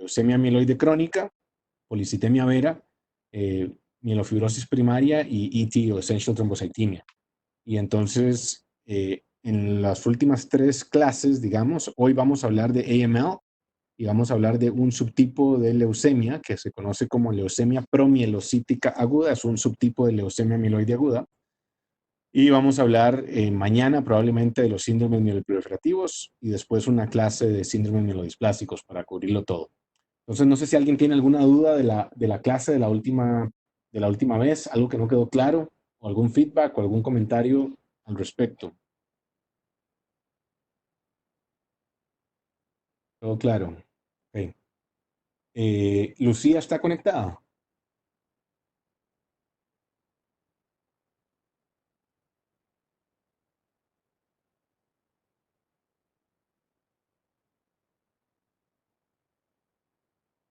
leucemia amiloide crónica, policitemia vera, mielofibrosis primaria y ET o essential thrombocythemia. Y entonces, en las últimas 3 clases, digamos, hoy vamos a hablar de AML y vamos a hablar de un subtipo de leucemia que se conoce como leucemia promielocítica aguda, es un subtipo de leucemia amiloide aguda. Y vamos a hablar mañana probablemente de los síndromes mieloproliferativos y después una clase de síndromes mielodisplásicos para cubrirlo todo. Entonces, no sé si alguien tiene alguna duda de la clase de la última vez, algo que no quedó claro, o algún feedback o algún comentario al respecto. Todo claro. Okay. Lucía está conectada.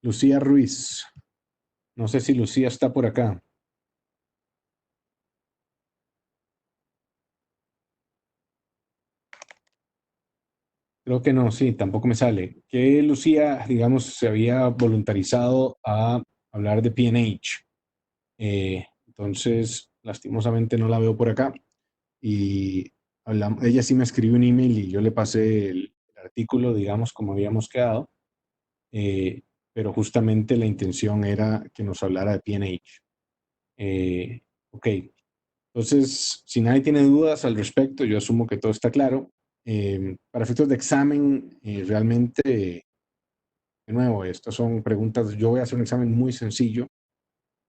Lucía Ruiz. No sé si Lucía está por acá. Creo que no, sí, tampoco me sale. Que Lucía, digamos, se había voluntarizado a hablar de PNH. Entonces, lastimosamente no la veo por acá. Y ella sí me escribió un email y yo le pasé el artículo, digamos, como habíamos quedado. Pero justamente la intención era que nos hablara de PNH. Ok, entonces, si nadie tiene dudas al respecto, yo asumo que todo está claro. Para efectos de examen, realmente, de nuevo, estas son preguntas, yo voy a hacer un examen muy sencillo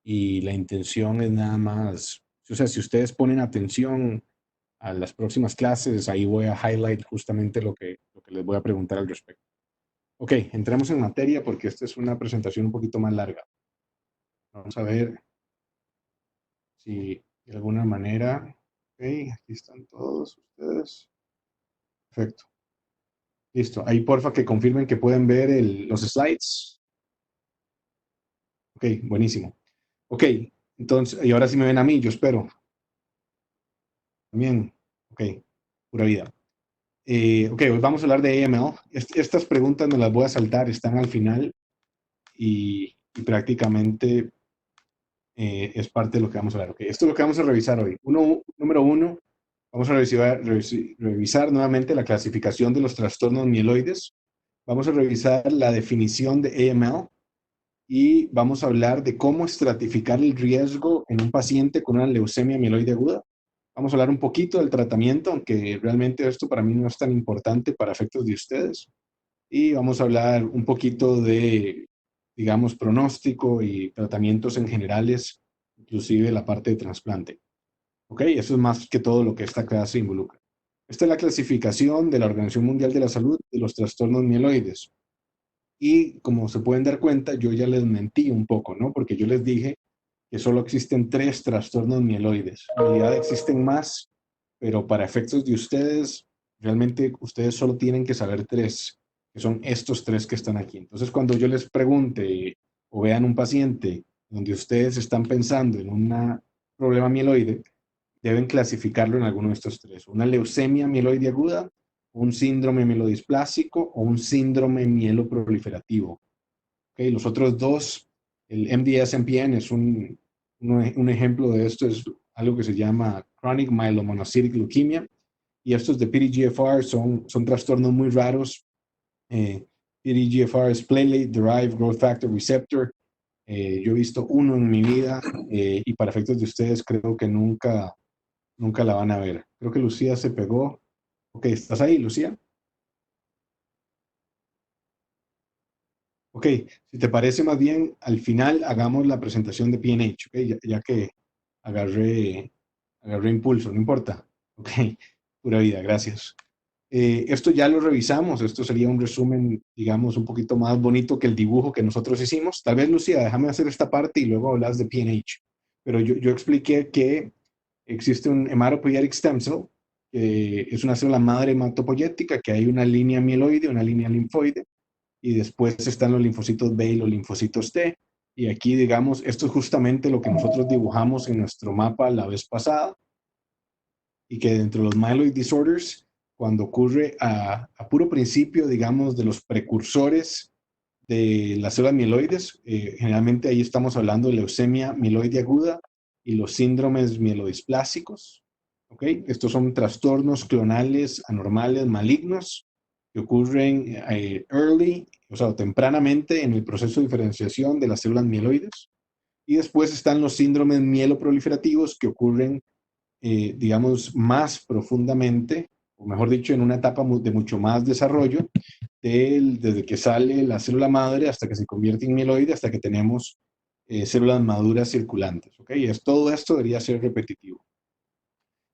y la intención es nada más, o sea, si ustedes ponen atención a las próximas clases, ahí voy a highlight justamente lo que les voy a preguntar al respecto. Ok, entremos en materia porque esta es una presentación un poquito más larga. Vamos a ver si de alguna manera, ok, aquí están todos ustedes. Perfecto. Listo. Ahí porfa que confirmen que pueden ver los slides. Ok, buenísimo. Ok, entonces, y ahora sí me ven a mí, yo espero. También. Ok, pura vida. Ok, hoy vamos a hablar de AML. Estas preguntas me las voy a saltar, están al final y prácticamente es parte de lo que vamos a hablar. Okay, esto es lo que vamos a revisar hoy. Número uno, vamos a revisar nuevamente la clasificación de los trastornos mieloides. Vamos a revisar la definición de AML y vamos a hablar de cómo estratificar el riesgo en un paciente con una leucemia mieloide aguda. Vamos a hablar un poquito del tratamiento, aunque realmente esto para mí no es tan importante para efectos de ustedes. Y vamos a hablar un poquito de, digamos, pronóstico y tratamientos en generales, inclusive la parte de trasplante. ¿Ok? Eso es más que todo lo que esta clase involucra. Esta es la clasificación de la Organización Mundial de la Salud de los trastornos mieloides. Y como se pueden dar cuenta, yo ya les mentí un poco, ¿no? Porque yo les dije que solo existen 3 trastornos mieloides. En realidad existen más, pero para efectos de ustedes, realmente ustedes solo tienen que saber 3, que son estos 3 que están aquí. Entonces, cuando yo les pregunte o vean un paciente donde ustedes están pensando en un problema mieloide, deben clasificarlo en alguno de estos 3. Una leucemia mieloide aguda, un síndrome mielodisplásico o un síndrome mieloproliferativo. ¿Okay? Los otros 2, el MDS-MPN es un ejemplo de esto, es algo que se llama Chronic Myelomonocytic Leukemia, y estos de PDGFR son trastornos muy raros. PDGFR es Platelet Derived Growth Factor Receptor. Yo he visto uno en mi vida y para efectos de ustedes creo que nunca la van a ver. Creo que Lucía se pegó. Ok, ¿estás ahí, Lucía? Ok, si te parece más bien, al final hagamos la presentación de PNH, ok, ya que agarré, agarré impulso, no importa. Ok, pura vida, gracias. Esto ya lo revisamos, esto sería un resumen, digamos, un poquito más bonito que el dibujo que nosotros hicimos. Tal vez, Lucía, déjame hacer esta parte y luego hablas de PNH. Pero yo expliqué que existe un hematopoietic stem cell, que es una célula madre hematopoyética, que hay una línea mieloide, una línea linfoide, y después están los linfocitos B y los linfocitos T. Y aquí, digamos, esto es justamente lo que nosotros dibujamos en nuestro mapa la vez pasada, y que dentro de los myeloid disorders, cuando ocurre a puro principio, digamos, de los precursores de las células mieloides. Generalmente ahí estamos hablando de leucemia mieloide aguda y los síndromes mielodisplásicos. ¿Ok? Estos son trastornos clonales anormales malignos que ocurren early, o sea, tempranamente en el proceso de diferenciación de las células mieloides. Y después están los síndromes mieloproliferativos que ocurren, digamos, más profundamente, o mejor dicho, en una etapa de mucho más desarrollo, desde que sale la célula madre hasta que se convierte en mieloide, hasta que tenemos células maduras circulantes. ¿Ok? Todo esto debería ser repetitivo.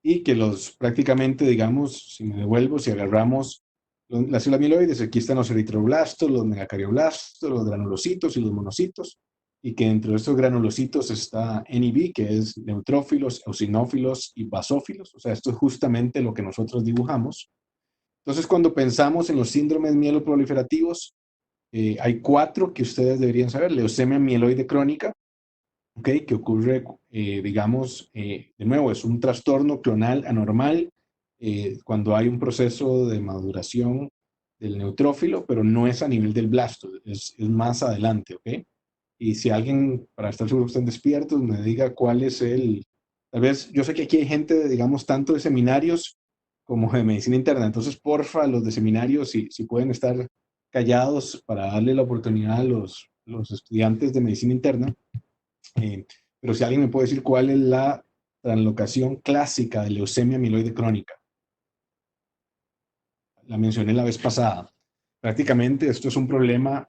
Y que prácticamente, digamos, si me devuelvo, si agarramos las células mieloides, aquí están los eritroblastos, los megacardioblastos, los granulocitos y los monocitos, y que dentro de estos granulocitos está NIB, que es neutrófilos, eosinófilos y basófilos. O sea, esto es justamente lo que nosotros dibujamos. Entonces, cuando pensamos en los síndromes mieloproliferativos, hay 4 que ustedes deberían saber. Leucemia mieloide crónica, ¿okay? Que ocurre, digamos, de nuevo, es un trastorno clonal anormal cuando hay un proceso de maduración del neutrófilo, pero no es a nivel del blasto, es más adelante, ¿ok? Y si alguien, para estar seguro que estén despiertos, me diga cuál es tal vez, yo sé que aquí hay gente, digamos, tanto de seminarios como de medicina interna, entonces porfa, los de seminarios, si pueden estar callados para darle la oportunidad a los estudiantes de medicina interna. Pero si alguien me puede decir cuál es la translocación clásica de leucemia amiloide crónica. La mencioné la vez pasada. Prácticamente esto es un problema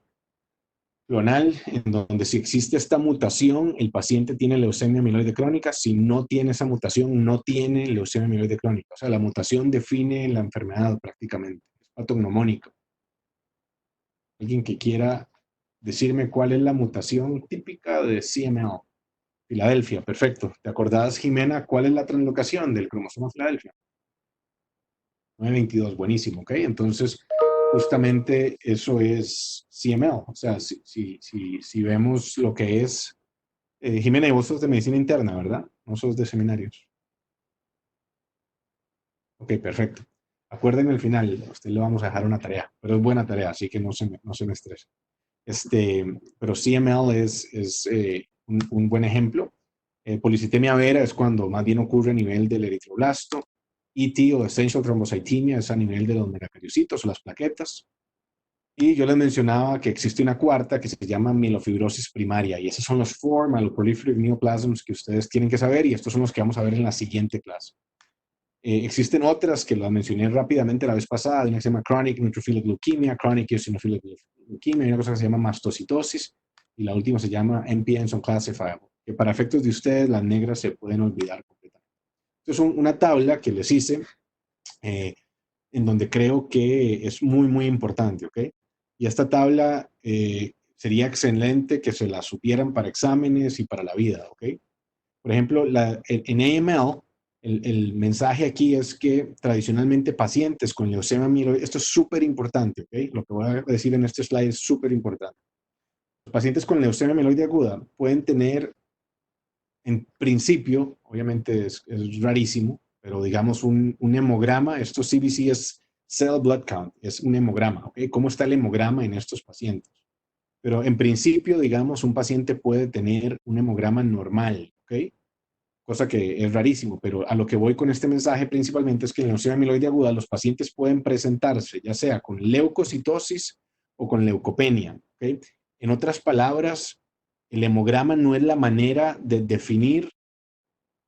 clonal en donde si existe esta mutación, el paciente tiene leucemia amiloide crónica. Si no tiene esa mutación, no tiene leucemia amiloide crónica. O sea, la mutación define la enfermedad prácticamente. Es patognomónico. Alguien que quiera decirme cuál es la mutación típica de CML. Filadelfia, perfecto. ¿Te acordás, Jimena, cuál es la translocación del cromosoma Filadelfia? 922, buenísimo, ¿ok? Entonces, justamente eso es CML. O sea, si vemos lo que es... Jimena, y vos sos de medicina interna, ¿verdad? No sos de seminarios. Ok, perfecto. Acuérdenme al final, a usted le vamos a dejar una tarea, pero es buena tarea, así que no se me estrese. Pero CML es un buen ejemplo. Policitemia vera es cuando más bien ocurre a nivel del eritroblasto. ET o Essential Thrombocythemia es a nivel de los megacariocitos o las plaquetas. Y yo les mencionaba que existe una cuarta que se llama mielofibrosis primaria. Y esos son los 4 myeloproliferative neoplasms que ustedes tienen que saber. Y estos son los que vamos a ver en la siguiente clase. Existen otras que las mencioné rápidamente la vez pasada. Una que se llama Chronic Neutrophilic Leukemia, Chronic Eosinophilic Leukemia, y una cosa que se llama mastocitosis, y la última se llama MPNs Unclassifiable, que para efectos de ustedes las negras se pueden olvidar completamente. Entonces, una tabla que les hice, en donde creo que es muy, muy importante, ¿ok? Y esta tabla sería excelente que se la supieran para exámenes y para la vida, ¿ok? Por ejemplo, en AML, el mensaje aquí es que tradicionalmente pacientes con leucemia amiloide, esto es súper importante, ¿ok? Lo que voy a decir en este slide es súper importante. Los pacientes con leucemia amiloide aguda pueden tener, en principio, obviamente es rarísimo, pero digamos un hemograma, esto CBC es Cell Blood Count, es un hemograma, ¿ok? ¿Cómo está el hemograma en estos pacientes? Pero en principio, digamos, un paciente puede tener un hemograma normal, ¿ok? Cosa que es rarísimo, pero a lo que voy con este mensaje principalmente es que en la leucemia amiloide aguda los pacientes pueden presentarse ya sea con leucocitosis o con leucopenia. ¿Okay? En otras palabras, el hemograma no es la manera de definir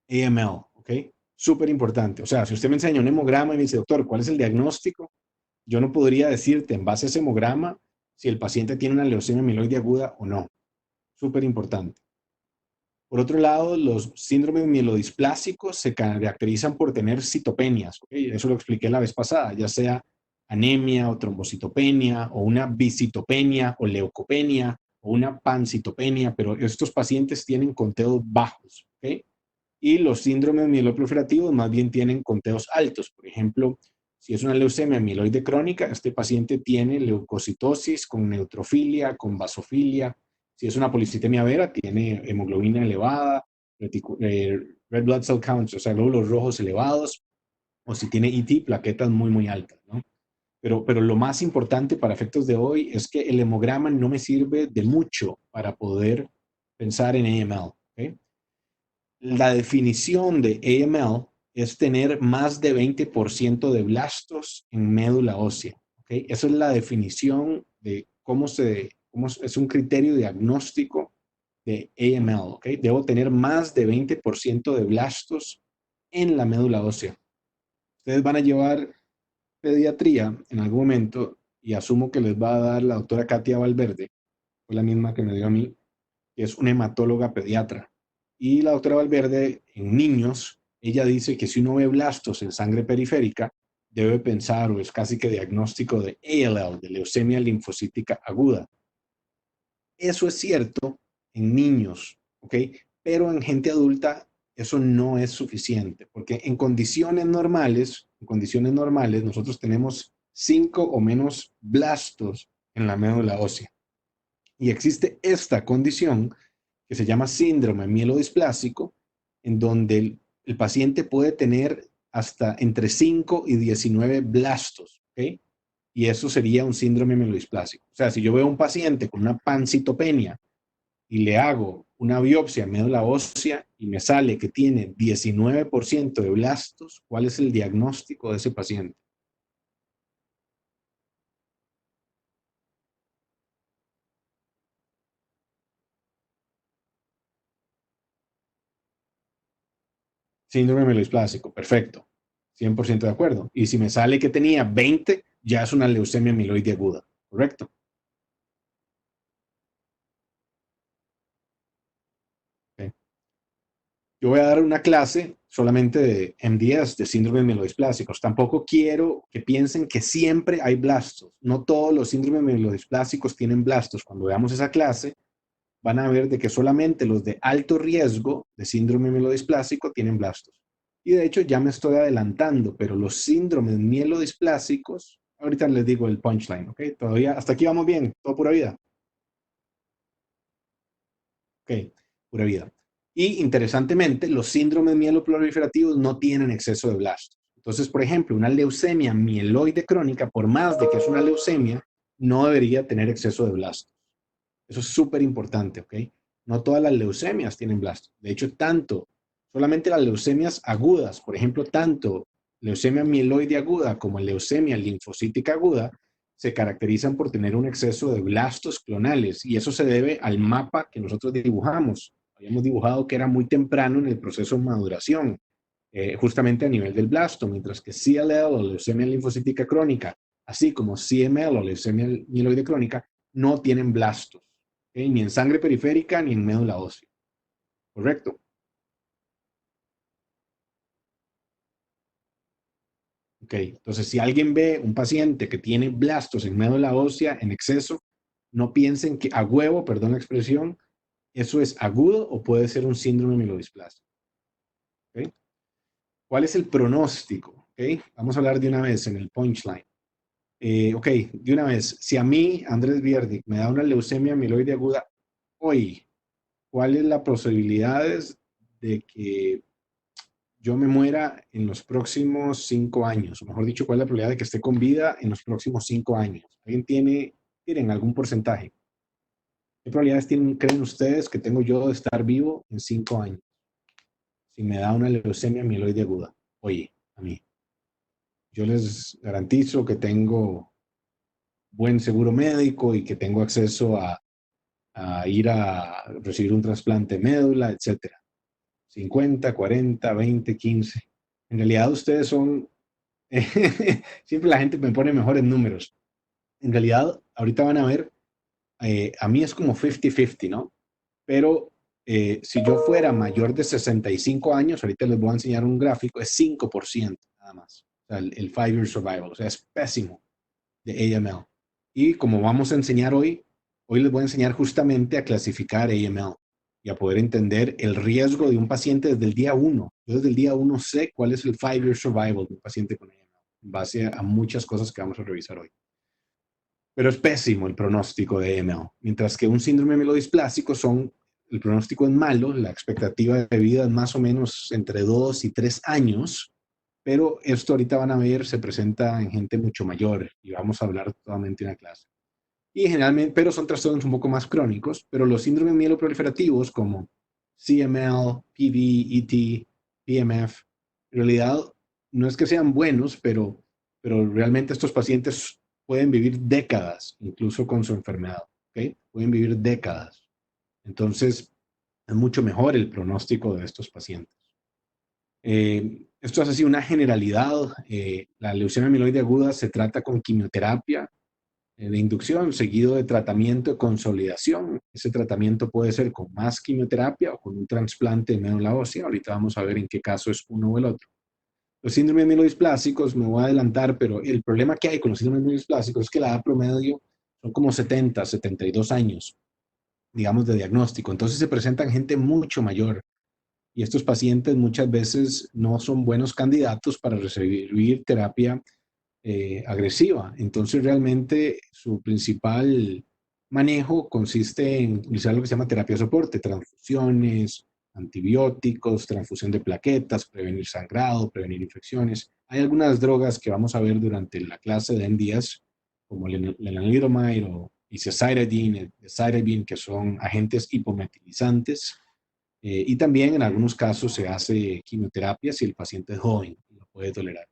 AML. ¿Ok? Súper importante. O sea, si usted me enseña un hemograma y me dice, doctor, ¿cuál es el diagnóstico? Yo no podría decirte en base a ese hemograma si el paciente tiene una leucemia amiloide aguda o no. Súper importante. Por otro lado, los síndromes mielodisplásicos se caracterizan por tener citopenias. ¿Okay? Eso lo expliqué la vez pasada, ya sea anemia o trombocitopenia o una bicitopenia o leucopenia o una pancitopenia, pero estos pacientes tienen conteos bajos. ¿Okay? Y los síndromes mieloproliferativos más bien tienen conteos altos. Por ejemplo, si es una leucemia mieloide crónica, este paciente tiene leucocitosis con neutrofilia, con basofilia. Si es una policitemia vera, tiene hemoglobina elevada, red blood cell counts, o sea, glóbulos rojos elevados, o si tiene ET, plaquetas muy, muy altas, ¿no? Pero lo más importante para efectos de hoy es que el hemograma no me sirve de mucho para poder pensar en AML. ¿Ok? La definición de AML es tener más de 20% de blastos en médula ósea. ¿Ok? Esa es la definición de cómo es un criterio diagnóstico de AML. ¿Ok? Debo tener más de 20% de blastos en la médula ósea. Ustedes van a llevar pediatría en algún momento y asumo que les va a dar la doctora Katia Valverde, fue la misma que me dio a mí, que es una hematóloga pediatra. Y la doctora Valverde, en niños, ella dice que si uno ve blastos en sangre periférica, debe pensar, o es casi que diagnóstico de ALL, de leucemia linfocítica aguda. Eso es cierto en niños, ¿ok? Pero en gente adulta eso no es suficiente, porque en condiciones normales, nosotros tenemos 5 o menos blastos en la médula ósea. Y existe esta condición que se llama síndrome mielodisplásico, en donde el paciente puede tener hasta entre 5 y 19 blastos, ¿ok? Y eso sería un síndrome mielodisplásico. O sea, si yo veo a un paciente con una pancitopenia y le hago una biopsia en médula ósea y me sale que tiene 19% de blastos, ¿cuál es el diagnóstico de ese paciente? Síndrome mielodisplásico, perfecto. 100% de acuerdo. Y si me sale que tenía 20, ya es una leucemia mieloide aguda, ¿correcto? Okay. Yo voy a dar una clase solamente de MDS, de síndromes mielodisplásicos. Tampoco quiero que piensen que siempre hay blastos. No todos los síndromes mielodisplásicos tienen blastos. Cuando veamos esa clase, van a ver de que solamente los de alto riesgo de síndrome mielodisplásico tienen blastos. Y de hecho ya me estoy adelantando, pero los síndromes mielodisplásicos, ahorita les digo el punchline, ¿ok? Todavía, hasta aquí vamos bien, todo pura vida. Ok, pura vida. Y interesantemente, los síndromes mieloproliferativos no tienen exceso de blastos. Entonces, por ejemplo, una leucemia mieloide crónica, por más de que es una leucemia, no debería tener exceso de blastos. Eso es súper importante, ¿ok? No todas las leucemias tienen blastos. De hecho, solamente las leucemias agudas, por ejemplo, tanto leucemia mieloide aguda como leucemia linfocítica aguda, se caracterizan por tener un exceso de blastos clonales y eso se debe al mapa que nosotros dibujamos. Habíamos dibujado que era muy temprano en el proceso de maduración, justamente a nivel del blasto, mientras que CLL o leucemia linfocítica crónica, así como CML o leucemia mieloide crónica, no tienen blastos, ¿okay? Ni en sangre periférica ni en médula ósea. ¿Correcto? Ok, entonces si alguien ve un paciente que tiene blastos en médula ósea en exceso, no piensen que a huevo, perdón la expresión, eso es agudo o puede ser un síndrome mielodisplásico. ¿Okay? ¿Cuál es el pronóstico? ¿Okay? Vamos a hablar de una vez en el punchline. Ok, de una vez, si a mí, Andrés Bierdic, me da una leucemia mieloide aguda hoy, ¿cuáles son las posibilidades de que yo me muera en los próximos 5 años? O mejor dicho, ¿cuál es la probabilidad de que esté con vida en los próximos 5 años? ¿Alguien tienen algún porcentaje? ¿Qué probabilidades creen ustedes que tengo yo de estar vivo en 5 años si me da una leucemia mieloide aguda? Oye, a mí. Yo les garantizo que tengo buen seguro médico y que tengo acceso a ir a recibir un trasplante de médula, etcétera. 50, 40, 20, 15. En realidad ustedes son, siempre la gente me pone mejores números. En realidad, ahorita van a ver, a mí es como 50-50, ¿no? Pero si yo fuera mayor de 65 años, ahorita les voy a enseñar un gráfico, es 5% nada más. O sea, el 5-year survival, o sea, es pésimo de AML. Y como vamos a enseñar hoy les voy a enseñar justamente a clasificar AML y a poder entender el riesgo de un paciente desde el día uno. Yo desde el día uno sé cuál es el 5-year survival de un paciente con AML, en base a muchas cosas que vamos a revisar hoy. Pero es pésimo el pronóstico de AML, mientras que un síndrome mielodisplásico el pronóstico es malo, la expectativa de vida es más o menos entre 2 y 3 años, pero esto ahorita van a ver, se presenta en gente mucho mayor y vamos a hablar totalmente en la clase. Y generalmente, pero son trastornos un poco más crónicos, pero los síndromes mieloproliferativos como CML, PV, ET, PMF, en realidad no es que sean buenos, pero realmente estos pacientes pueden vivir décadas, incluso con su enfermedad, ¿ok? Pueden vivir décadas. Entonces, es mucho mejor el pronóstico de estos pacientes. Esto es así una generalidad. La leucemia amiloide aguda se trata con quimioterapia de inducción, seguido de tratamiento de consolidación. Ese tratamiento puede ser con más quimioterapia o con un trasplante de médula ósea. Ahorita vamos a ver en qué caso es uno o el otro. Los síndromes mielodisplásicos, me voy a adelantar, pero el problema que hay con los síndromes mielodisplásicos es que la edad promedio son como 70, 72 años, digamos, de diagnóstico. Entonces se presentan gente mucho mayor y estos pacientes muchas veces no son buenos candidatos para recibir terapia agresiva. Entonces, realmente su principal manejo consiste en utilizar lo que se llama terapia de soporte, transfusiones, antibióticos, transfusión de plaquetas, prevenir sangrado, prevenir infecciones. Hay algunas drogas que vamos a ver durante la clase de MDS, como el lenalidomide o azacitidine, que son agentes hipometilizantes. Y también en algunos casos se hace quimioterapia si el paciente es joven y lo puede tolerar.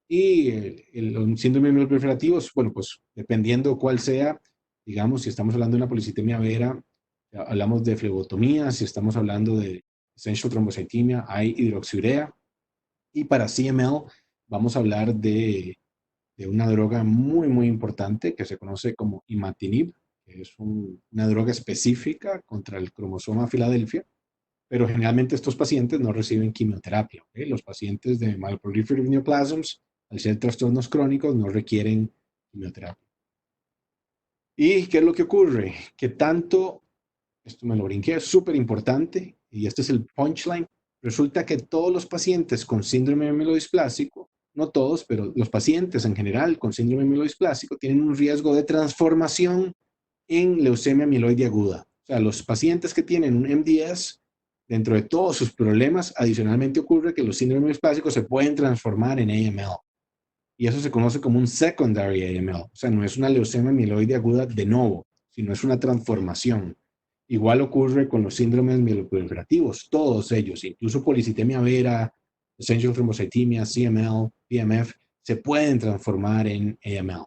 Y los síndromes mieloproliferativos, bueno, pues dependiendo cuál sea, digamos, si estamos hablando de una policitemia vera, hablamos de flebotomía, si estamos hablando de essential thrombocythemia, hay hidroxiurea. Y para CML vamos a hablar de una droga muy, muy importante que se conoce como imatinib, que es una droga específica contra el cromosoma Filadelfia, pero generalmente estos pacientes no reciben quimioterapia. ¿Ok? Los pacientes de myeloproliferative neoplasms, al ser trastornos crónicos, no requieren quimioterapia. ¿Y qué es lo que ocurre? Que tanto, esto me lo brinqué, es súper importante, y este es el punchline, resulta que todos los pacientes con síndrome mielodisplásico, no todos, pero los pacientes en general con síndrome mielodisplásico tienen un riesgo de transformación en leucemia mieloide aguda. O sea, los pacientes que tienen un MDS, dentro de todos sus problemas, adicionalmente ocurre que los síndromes plásticos se pueden transformar en AML. Y eso se conoce como un secondary AML. O sea, no es una leucemia mieloide aguda de novo, sino es una transformación. Igual ocurre con los síndromes mieloproliferativos, todos ellos, incluso policitemia vera, essential thrombocythemia, CML, PMF, se pueden transformar en AML.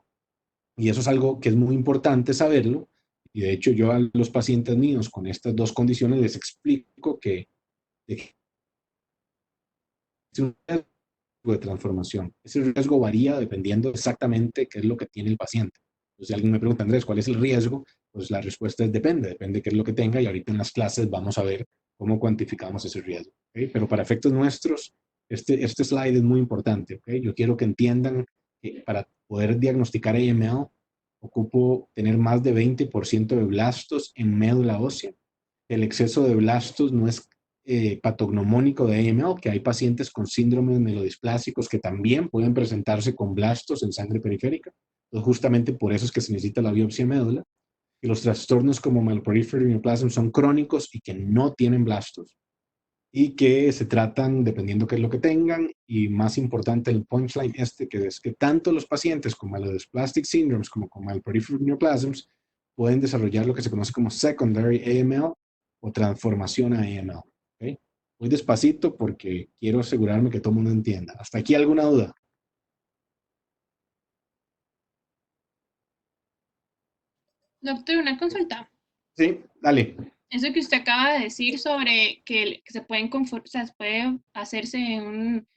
Y eso es algo que es muy importante saberlo. Y de hecho yo a los pacientes míos con estas dos condiciones les explico que es un riesgo de transformación. Ese riesgo varía dependiendo exactamente qué es lo que tiene el paciente. Entonces, si alguien me pregunta, Andrés, ¿cuál es el riesgo? Pues la respuesta es depende qué es lo que tenga y ahorita en las clases vamos a ver cómo cuantificamos ese riesgo. ¿Okay? Pero para efectos nuestros, este slide es muy importante. ¿Okay? Yo quiero que entiendan que para poder diagnosticar AML, ocupo tener más de 20% de blastos en médula ósea. El exceso de blastos no es patognomónico de AML, que hay pacientes con síndromes melodisplásicos que también pueden presentarse con blastos en sangre periférica. Entonces, justamente por eso es que se necesita la biopsia de médula. Y los trastornos como myeloproliferative neoplasm son crónicos y que no tienen blastos y que se tratan dependiendo qué es lo que tengan. Y más importante, el punchline que es que tanto los pacientes con myelodysplastic syndromes como con myeloproliferative neoplasms pueden desarrollar lo que se conoce como secondary AML o transformación a AML. ¿Okay? Voy despacito porque quiero asegurarme que todo el mundo entienda. ¿Hasta aquí alguna duda? Doctor, una consulta. Sí, dale. Eso que usted acaba de decir sobre que se pueden o sea, se puede hacerse en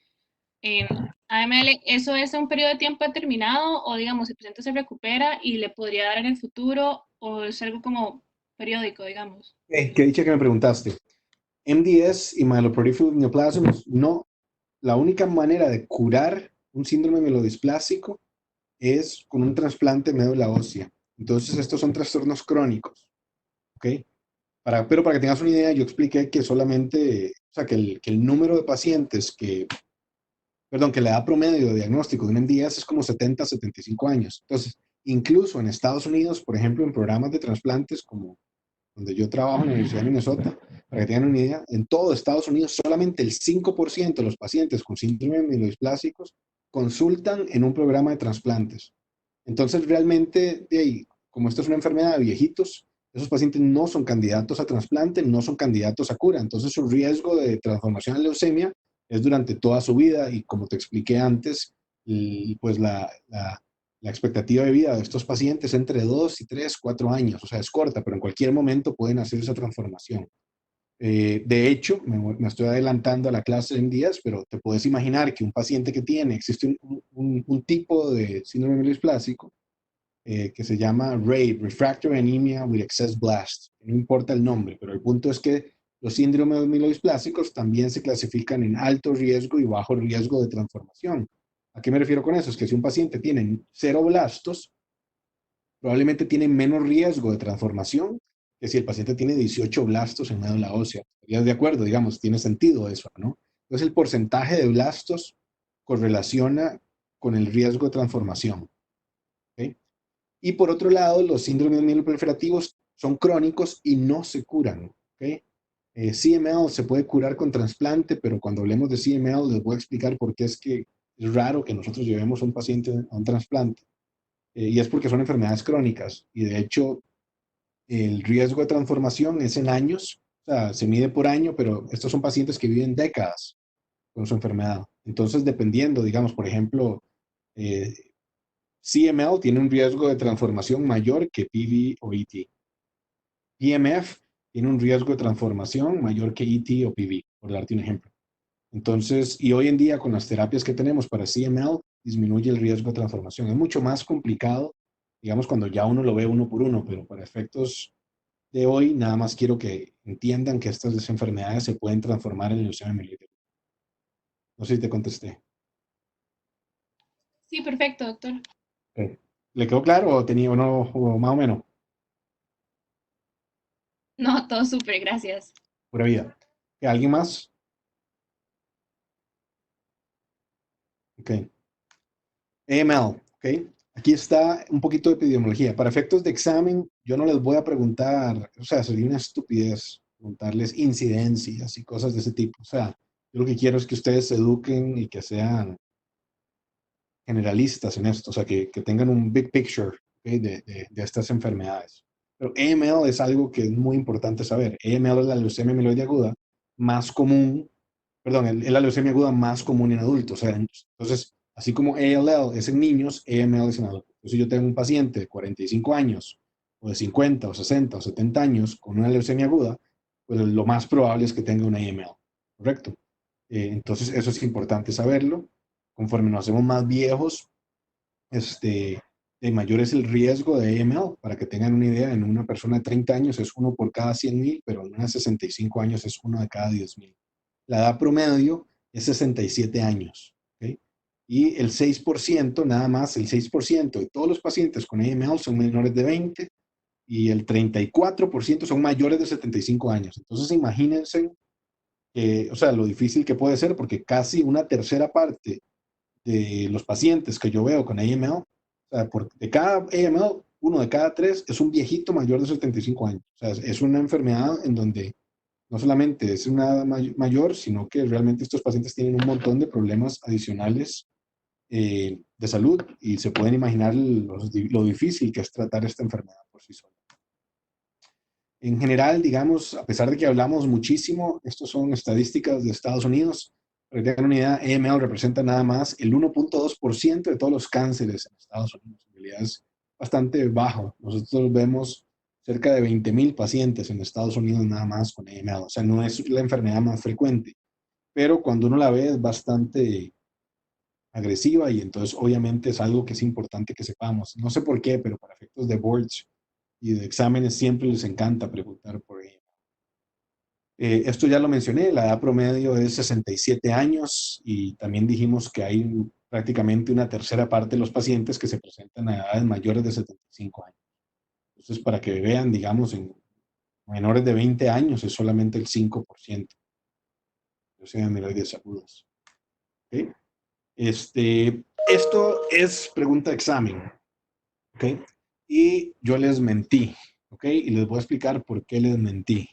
AML, ¿eso es a un periodo de tiempo determinado o digamos, el paciente se recupera y le podría dar en el futuro o es algo como periódico, digamos? Qué dicha que me preguntaste. MDS y myeloproliferative neoplasms, no. La única manera de curar un síndrome melodisplásico es con un trasplante de médula ósea. Entonces, estos son trastornos crónicos, ¿ok? Pero para que tengas una idea, yo expliqué que solamente, o sea, que el número de pacientes que la edad promedio de diagnóstico de un MDS es como 70, 75 años. Entonces, incluso en Estados Unidos, por ejemplo, en programas de trasplantes como donde yo trabajo en la Universidad de Minnesota, para que tengan una idea, en todo Estados Unidos solamente el 5% de los pacientes con síndrome mielodiesplásicos consultan en un programa de trasplantes. Entonces, realmente, como esta es una enfermedad de viejitos, esos pacientes no son candidatos a trasplante, no son candidatos a cura. Entonces, su riesgo de transformación en leucemia es durante toda su vida y como te expliqué antes, pues la expectativa de vida de estos pacientes es entre 2 y 3, 4 años, o sea, es corta, pero en cualquier momento pueden hacer esa transformación. De hecho, me estoy adelantando a la clase en días, pero te puedes imaginar que un paciente que existe un tipo de síndrome mielodisplásico que se llama RAID, Refractory Anemia with Excess Blast. No importa el nombre, pero el punto es que los síndromes mielodisplásicos también se clasifican en alto riesgo y bajo riesgo de transformación. ¿A qué me refiero con eso? Es que si un paciente tiene 0 blastos, probablemente tiene menos riesgo de transformación que si el paciente tiene 18 blastos en médula ósea. ¿Estarías de acuerdo? Digamos, tiene sentido eso, ¿no? Entonces el porcentaje de blastos correlaciona con el riesgo de transformación. ¿Okay? Y por otro lado, los síndromes mieloproliferativos son crónicos y no se curan. ¿Okay? CML se puede curar con trasplante, pero cuando hablemos de CML les voy a explicar por qué es que es raro que nosotros llevemos a un paciente a un trasplante. Y es porque son enfermedades crónicas y de hecho el riesgo de transformación es en años, o sea, se mide por año, pero estos son pacientes que viven décadas con su enfermedad. Entonces, dependiendo, digamos, por ejemplo, eh, CML tiene un riesgo de transformación mayor que PV o ET. PMF tiene un riesgo de transformación mayor que ET o PV, por darte un ejemplo. Entonces, y hoy en día con las terapias que tenemos para CML, disminuye el riesgo de transformación. Es mucho más complicado, digamos, cuando ya uno lo ve uno por uno, pero para efectos de hoy, nada más quiero que entiendan que estas enfermedades se pueden transformar en leucemia mieloide. No sé si te contesté. Sí, perfecto, doctor. Okay. ¿Le quedó claro o tenía uno o más o menos? No, todo súper, gracias. Pura vida. ¿Alguien más? Ok. AML, ¿ok? Aquí está un poquito de epidemiología. Para efectos de examen, yo no les voy a preguntar, o sea, sería una estupidez preguntarles incidencias y cosas de ese tipo. O sea, yo lo que quiero es que ustedes se eduquen y que sean generalistas en esto, o sea, que tengan un big picture, ¿okay? De estas enfermedades. Pero AML es algo que es muy importante saber. AML es la leucemia mieloide aguda más común, perdón, es la leucemia aguda más común en adultos. O sea, entonces, así como ALL es en niños, AML es en adultos. Entonces, si yo tengo un paciente de 45 años, o de 50, o 60, o 70 años con una leucemia aguda, pues lo más probable es que tenga una AML, ¿correcto? Entonces, eso es importante saberlo. Conforme nos hacemos más viejos, de mayor es el riesgo de AML. Para que tengan una idea, en una persona de 30 años es uno por cada 100,000, pero en una de 65 años es uno de cada 10,000. La edad promedio es 67 años. ¿Okay? Y el 6%, nada más, el 6% de todos los pacientes con AML son menores de 20 y el 34% son mayores de 75 años. Entonces, imagínense, o sea, lo difícil que puede ser, porque casi una tercera parte de los pacientes que yo veo con AML, o sea, de cada AML, uno de cada tres es un viejito mayor de 75 años. O sea, es una enfermedad en donde no solamente es una mayor, sino que realmente estos pacientes tienen un montón de problemas adicionales de salud y se pueden imaginar lo difícil que es tratar esta enfermedad por sí sola. En general, digamos, a pesar de que hablamos muchísimo, estos son estadísticas de Estados Unidos. Para que tengan una idea, AML representa nada más el 1.2% de todos los cánceres en Estados Unidos. En realidad es bastante bajo. Nosotros vemos cerca de 20,000 pacientes en Estados Unidos nada más con AML. O sea, no es la enfermedad más frecuente, pero cuando uno la ve es bastante agresiva y entonces obviamente es algo que es importante que sepamos. No sé por qué, pero para efectos de boards y de exámenes siempre les encanta preguntar por ello. Esto ya lo mencioné, la edad promedio es 67 años y también dijimos que hay prácticamente una tercera parte de los pacientes que se presentan a edades mayores de 75 años. Entonces, para que vean, digamos, en menores de 20 años es solamente el 5%. O sea, amiloides agudas. ¿Okay? Esto es pregunta de examen. ¿Okay? Y yo les mentí. ¿Ok? Y les voy a explicar por qué les mentí.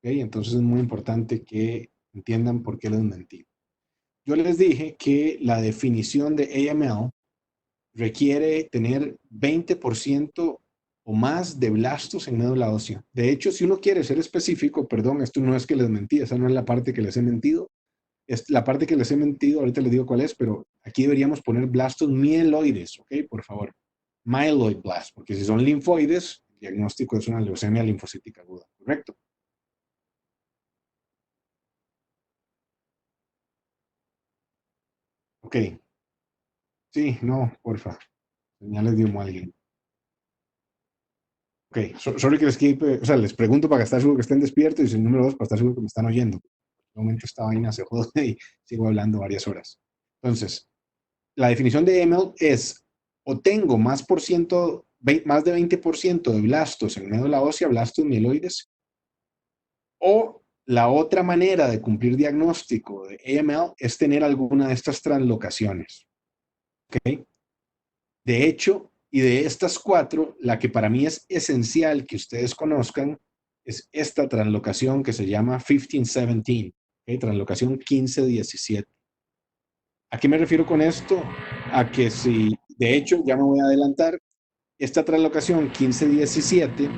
Entonces es muy importante que entiendan por qué les mentí. Yo les dije que la definición de AML requiere tener 20% o más de blastos en médula ósea. De hecho, si uno quiere ser específico, perdón, esto no es que les mentí, esa no es la parte que les he mentido. Es la parte que les he mentido, ahorita les digo cuál es, pero aquí deberíamos poner blastos mieloides, ¿ok? Por favor. Myeloid blast, porque si son linfoides, el diagnóstico es una leucemia linfocítica aguda, ¿correcto? Ok. Sí, no, porfa. Señales de humo a alguien. Ok, sorry que les quede, o sea, les pregunto para estar seguro que estén despiertos y el número dos para estar seguro que me están oyendo. De momento esta vaina se jode y sigo hablando varias horas. Entonces, la definición de ML es o tengo más de 20% de blastos en médula ósea, blastos mieloides, o la otra manera de cumplir diagnóstico de AML es tener alguna de estas translocaciones. ¿Ok? De hecho, y de estas cuatro, la que para mí es esencial que ustedes conozcan es esta translocación que se llama 1517, ¿ok? Translocación 1517. ¿A qué me refiero con esto? A que si, de hecho, ya me voy a adelantar, esta translocación 1517,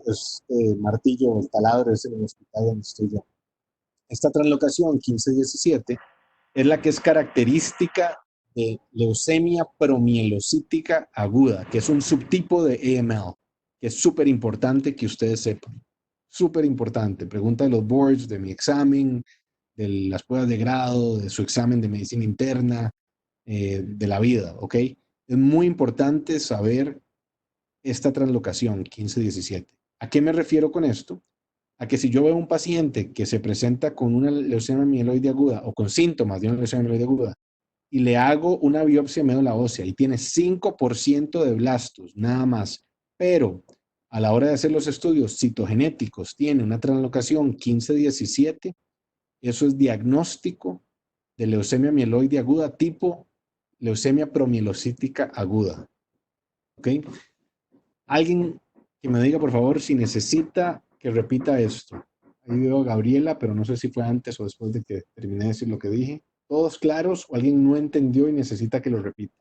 es martillo, el taladro es en el hospital donde estoy yo. Esta translocación 1517 es la que es característica de leucemia promielocítica aguda, que es un subtipo de AML, que es súper importante que ustedes sepan. Súper importante. Pregunta de los boards, de mi examen, de las pruebas de grado, de su examen de medicina interna, de la vida, ¿ok? Es muy importante saber esta translocación 1517. ¿A qué me refiero con esto? A que si yo veo un paciente que se presenta con una leucemia mieloide aguda o con síntomas de una leucemia mieloide aguda y le hago una biopsia de médula ósea y tiene 5% de blastos, nada más, pero a la hora de hacer los estudios citogenéticos tiene una translocación 1517, eso es diagnóstico de leucemia mieloide aguda tipo leucemia promielocítica aguda. ¿Ok? Alguien que me diga, por favor, si necesita que repita esto. Ahí veo a Gabriela, pero no sé si fue antes o después de que terminé de decir lo que dije. ¿Todos claros o alguien no entendió y necesita que lo repita?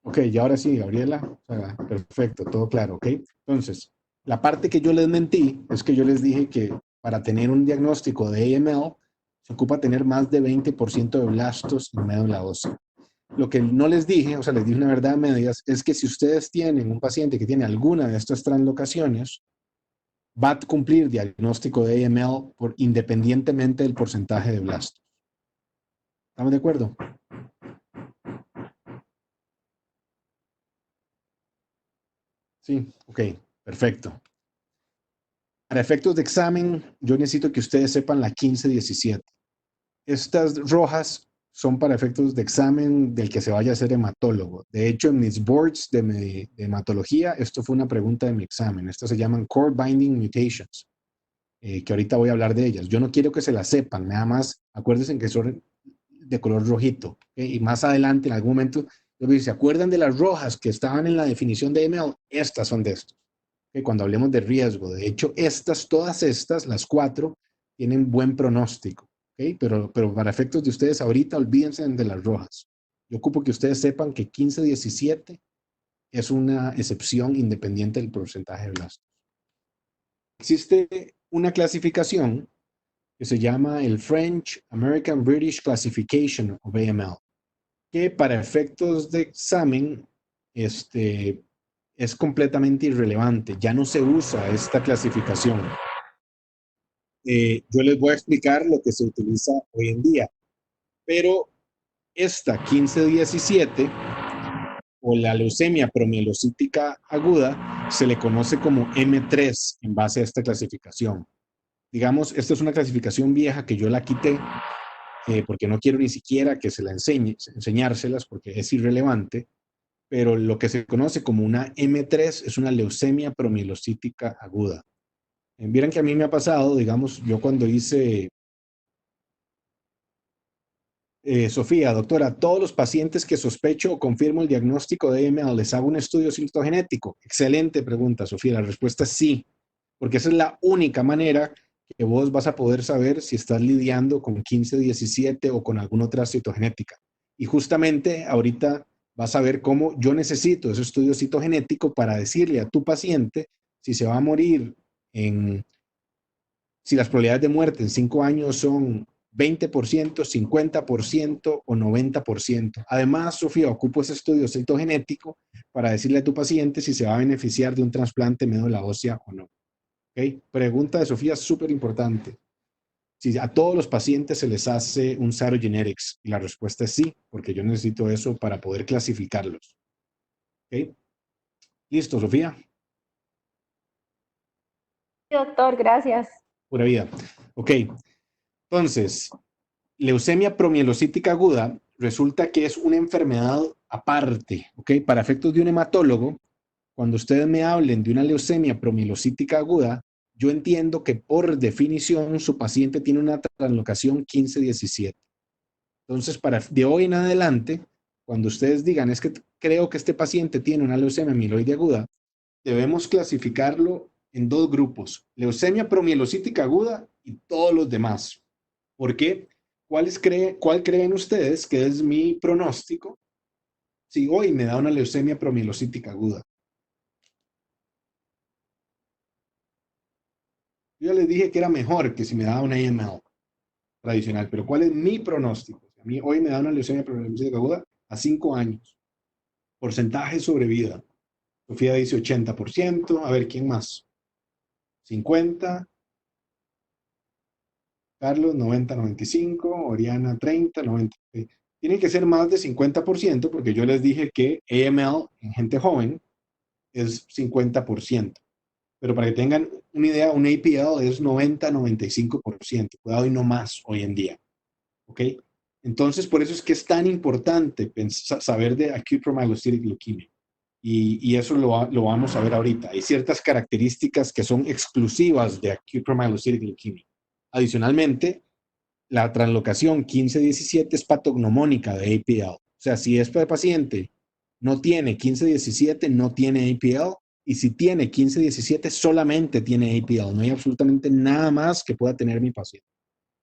Ok, y ahora sí, Gabriela. O sea, perfecto, todo claro, ¿ok? Entonces, la parte que yo les mentí es que yo les dije que para tener un diagnóstico de AML se ocupa tener más de 20% de blastos en médula ósea. Lo que no les dije, o sea, les dije una verdad a medias, es que si ustedes tienen un paciente que tiene alguna de estas translocaciones, va a cumplir diagnóstico de AML independientemente del porcentaje de blastos. ¿Estamos de acuerdo? Sí, ok, perfecto. Para efectos de examen, yo necesito que ustedes sepan la 1517. Estas rojas son para efectos de examen del que se vaya a ser hematólogo. De hecho, en mis boards de hematología, esto fue una pregunta de mi examen. Estas se llaman core binding mutations, que ahorita voy a hablar de ellas. Yo no quiero que se las sepan, nada más acuérdense que son de color rojito. ¿Okay? Y más adelante, en algún momento, ¿se acuerdan de las rojas que estaban en la definición de ML? Estas son de estos. ¿Okay? Cuando hablemos de riesgo. De hecho, todas estas, las cuatro, tienen buen pronóstico. ¿Okay? Pero para efectos de ustedes ahorita, olvídense de las rojas. Yo ocupo que ustedes sepan que 15-17 es una excepción independiente del porcentaje de blastos. Existe una clasificación que se llama el French American British Classification of AML, que para efectos de examen es completamente irrelevante, ya no se usa esta clasificación. Yo les voy a explicar lo que se utiliza hoy en día, pero esta 1517 o la leucemia promielocítica aguda se le conoce como M3 en base a esta clasificación. Digamos, esta es una clasificación vieja que yo la quité porque no quiero ni siquiera que se la enseñárselas porque es irrelevante, pero lo que se conoce como una M3 es una leucemia promielocítica aguda. Vieran que a mí me ha pasado, digamos, yo cuando hice Sofía, doctora, todos los pacientes que sospecho o confirmo el diagnóstico de AML, ¿les hago un estudio citogenético? Excelente pregunta, Sofía. La respuesta es sí, porque esa es la única manera que vos vas a poder saber si estás lidiando con 15-17 o con alguna otra citogenética. Y justamente ahorita vas a ver cómo yo necesito ese estudio citogenético para decirle a tu paciente si se va a morir si las probabilidades de muerte en 5 años son 20%, 50% o 90%. Además, Sofía, ocupo ese estudio citogenético para decirle a tu paciente si se va a beneficiar de un trasplante de médula ósea o no. ¿Okay? Pregunta de Sofía súper importante. Si a todos los pacientes se les hace un cytogenetics, y la respuesta es sí, porque yo necesito eso para poder clasificarlos. ¿Okay? ¿Listo, Sofía? Doctor, gracias. Pura vida. Ok, entonces, leucemia promielocítica aguda resulta que es una enfermedad aparte, ¿ok? Para efectos de un hematólogo, cuando ustedes me hablen de una leucemia promielocítica aguda, yo entiendo que por definición su paciente tiene una translocación 15-17. Entonces, de hoy en adelante, cuando ustedes digan, es que creo que este paciente tiene una leucemia mieloide aguda, debemos clasificarlo en dos grupos, leucemia promielocítica aguda y todos los demás. ¿Por qué? ¿Cuál creen ustedes que es mi pronóstico si hoy me da una leucemia promielocítica aguda? Yo ya les dije que era mejor que si me daba una AML tradicional, pero ¿cuál es mi pronóstico? A mí hoy me da una leucemia promielocítica aguda a 5 años. Porcentaje sobre vida. Sofía dice 80%. A ver, ¿quién más? 50. Carlos, 90-95. Oriana, 30-90. Tiene que ser más de 50% porque yo les dije que AML en gente joven es 50%. Pero para que tengan una idea, un APL es 90-95%. Cuidado y no más hoy en día. ¿Ok? Entonces, por eso es que es tan importante saber de acute promyelocytic leukemia. Y eso lo vamos a ver ahorita. Hay ciertas características que son exclusivas de acute promyelocytic leukemia. Adicionalmente, la translocación 15-17 es patognomónica de APL. O sea, si este paciente no tiene 15-17, no tiene APL. Y si tiene 15-17, solamente tiene APL. No hay absolutamente nada más que pueda tener mi paciente.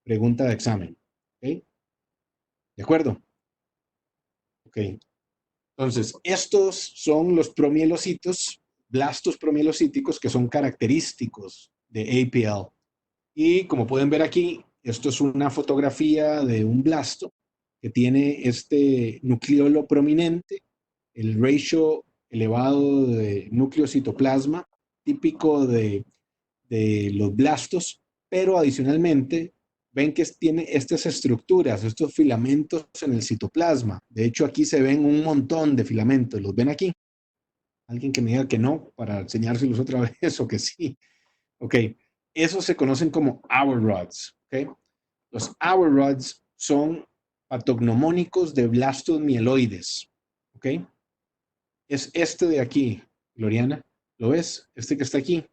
Pregunta de examen. ¿Ok? ¿De acuerdo? Ok. Entonces, estos son los promielocitos, blastos promielocíticos, que son característicos de APL. Y como pueden ver aquí, esto es una fotografía de un blasto que tiene este nucleolo prominente, el ratio elevado de núcleo citoplasma, típico de los blastos, pero adicionalmente ven que tiene estas estructuras, estos filamentos en el citoplasma. De hecho, aquí se ven un montón de filamentos. ¿Los ven aquí? Alguien que me diga que no, para enseñárselos otra vez o que sí. Ok, esos se conocen como hour rods. Okay. Los hour rods son patognomónicos de blastos mieloides. Ok, es este de aquí, Gloriana. ¿Lo ves? Este que está aquí.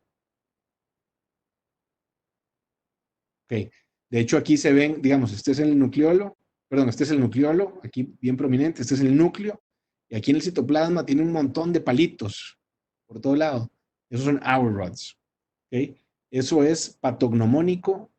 Ok, de hecho aquí se ven, digamos, este es el nucleolo, perdón, este es el nucleolo, aquí bien prominente, este es el núcleo, y aquí en el citoplasma tiene un montón de palitos por todo lado. Esos son hour rods. ¿Okay? Eso es patognomónico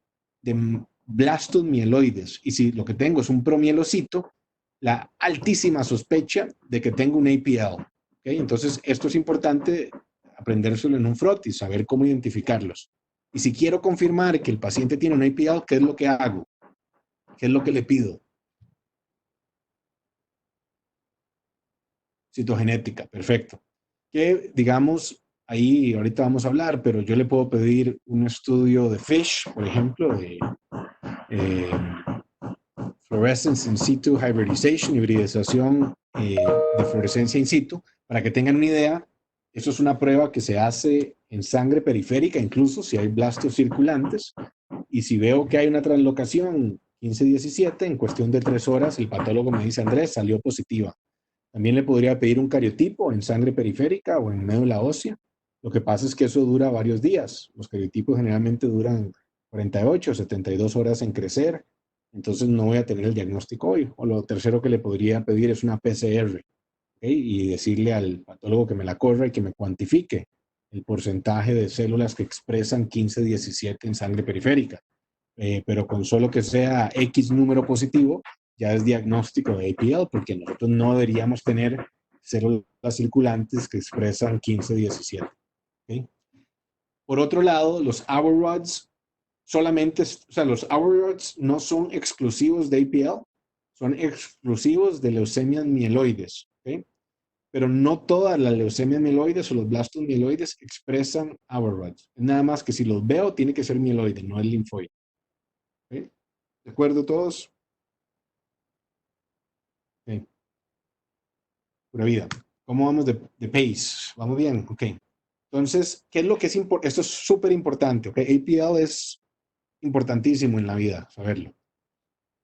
de blastos mieloides. Y si lo que tengo es un promielocito, la altísima sospecha de que tengo un APL. ¿Okay? Entonces, esto es importante aprendérselo en un frotis, saber cómo identificarlos. Y si quiero confirmar que el paciente tiene un APL, ¿qué es lo que hago? ¿Qué es lo que le pido? Citogenética, perfecto. Que digamos, ahí ahorita vamos a hablar, pero yo le puedo pedir un estudio de FISH, por ejemplo, de eh, fluorescence in situ hybridization, hibridización de fluorescencia in situ, para que tengan una idea. Eso es una prueba que se hace en sangre periférica, incluso si hay blastos circulantes. Y si veo que hay una translocación 15-17, en cuestión de 3 horas, el patólogo me dice, Andrés, salió positiva. También le podría pedir un cariotipo en sangre periférica o en médula ósea. Lo que pasa es que eso dura varios días. Los cariotipos generalmente duran 48 o 72 horas en crecer. entonces no voy a tener el diagnóstico hoy. O lo tercero que le podría pedir es una PCR, ¿ok? Y decirle al patólogo que me la corra y que me cuantifique el porcentaje de células que expresan 15-17 en sangre periférica. Pero con solo que sea X número positivo, ya es diagnóstico de APL, porque nosotros no deberíamos tener células circulantes que expresan 15-17. ¿Okay? Por otro lado, los hour rods solamente, o sea, los hour rods no son exclusivos de APL, son exclusivos de leucemias mieloides. ¿Okay? Pero no todas las leucemias mieloides o los blastos mieloides expresan hour rods. Nada más que si los veo, tiene que ser mieloide, no el linfoide. ¿Okay? ¿De acuerdo todos? Okay. Pura vida. ¿Cómo vamos de pace? ¿Vamos bien? Ok. Entonces, ¿qué es lo que es importante? Esto es súper importante, ¿ok? APL es importantísimo en la vida, saberlo.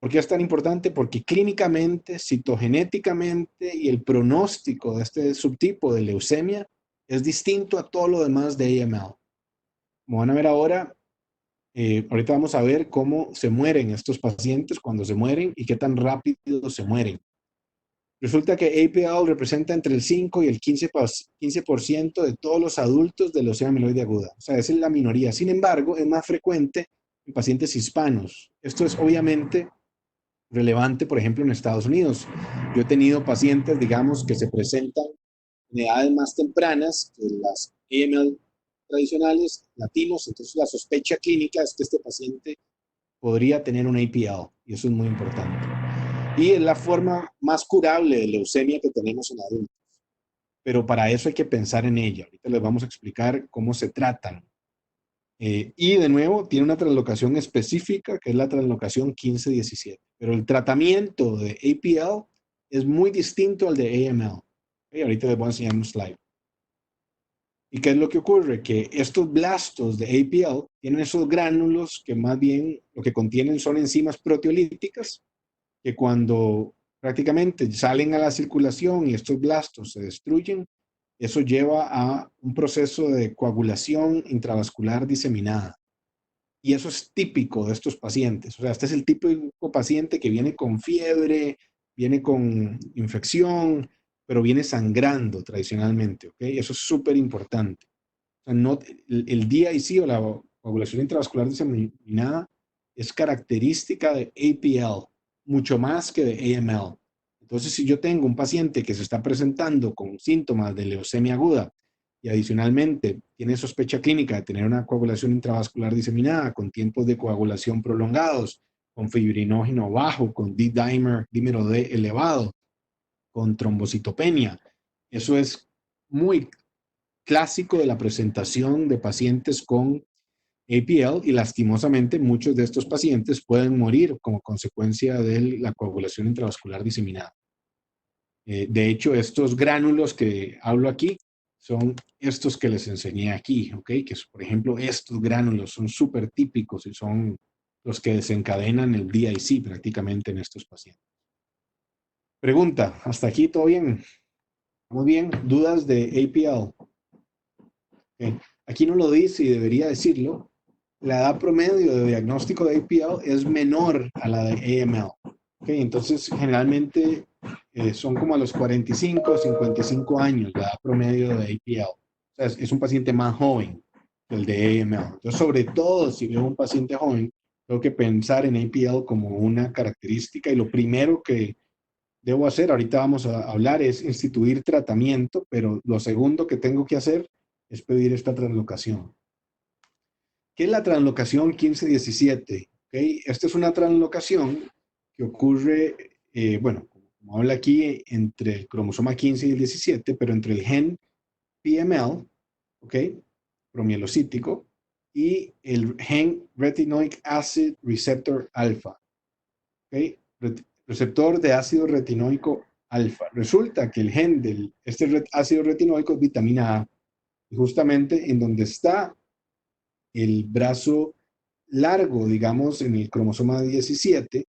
¿Por qué es tan importante? Porque clínicamente, citogenéticamente y el pronóstico de este subtipo de leucemia es distinto a todo lo demás de AML. Como van a ver ahora, ahorita vamos a ver cómo se mueren estos pacientes cuando se mueren y qué tan rápido se mueren. Resulta que APL representa entre el 5 y el 15% de todos los adultos de leucemia mieloide aguda. O sea, esa es la minoría. Sin embargo, es más frecuente en pacientes hispanos. Esto es obviamente relevante, por ejemplo, en Estados Unidos. Yo he tenido pacientes, digamos, que se presentan en edades más tempranas que las AML tradicionales, latinos. Entonces, la sospecha clínica es que este paciente podría tener un APL, y eso es muy importante. Y es la forma más curable de leucemia que tenemos en adultos. Pero para eso hay que pensar en ella. Ahorita les vamos a explicar cómo se tratan. Y de nuevo, tiene una translocación específica, que es la translocación 15-17. Pero el tratamiento de APL es muy distinto al de AML. ¿Okay? Ahorita les voy a enseñar un slide. ¿Y qué es lo que ocurre? Que estos blastos de APL tienen esos gránulos que más bien lo que contienen son enzimas proteolíticas que cuando prácticamente salen a la circulación y estos blastos se destruyen, eso lleva a un proceso de coagulación intravascular diseminada. Y eso es típico de estos pacientes. O sea, este es el típico paciente que viene con fiebre, viene con infección, pero viene sangrando tradicionalmente. ¿Ok? Eso es súper importante. O sea, no, el DIC o la coagulación intravascular diseminada es característica de APL, mucho más que de AML. Entonces, si yo tengo un paciente que se está presentando con síntomas de leucemia aguda y adicionalmente tiene sospecha clínica de tener una coagulación intravascular diseminada con tiempos de coagulación prolongados, con fibrinógeno bajo, con dímero D elevado, con trombocitopenia, eso es muy clásico de la presentación de pacientes con APL y lastimosamente muchos de estos pacientes pueden morir como consecuencia de la coagulación intravascular diseminada. De hecho, estos gránulos que hablo aquí son estos que les enseñé aquí, ¿ok? Que por ejemplo, estos gránulos son súper típicos y son los que desencadenan el DIC prácticamente en estos pacientes. Pregunta, ¿hasta aquí todo bien? Muy bien, ¿dudas de APL? Okay. Aquí no lo dice y debería decirlo. La edad promedio de diagnóstico de APL es menor a la de AML. Okay. Entonces, generalmente son como a los 45 o 55 años la edad promedio de APL. O sea, es un paciente más joven que el de AML. Entonces, sobre todo, si veo un paciente joven, tengo que pensar en APL como una característica y lo primero que debo hacer, ahorita vamos a hablar, es instituir tratamiento, pero lo segundo que tengo que hacer es pedir esta translocación. ¿Qué es la translocación 15-17? ¿Okay? Esta es una translocación que ocurre, bueno, como habla aquí, entre el cromosoma 15 y el 17, pero entre el gen PML, ¿ok? Promielocítico, y el gen retinoic acid receptor alpha, ¿ok? Receptor de ácido retinoico alfa. Resulta que el gen de este ácido retinoico es vitamina A, y justamente en donde está el brazo largo, digamos, en el cromosoma 17,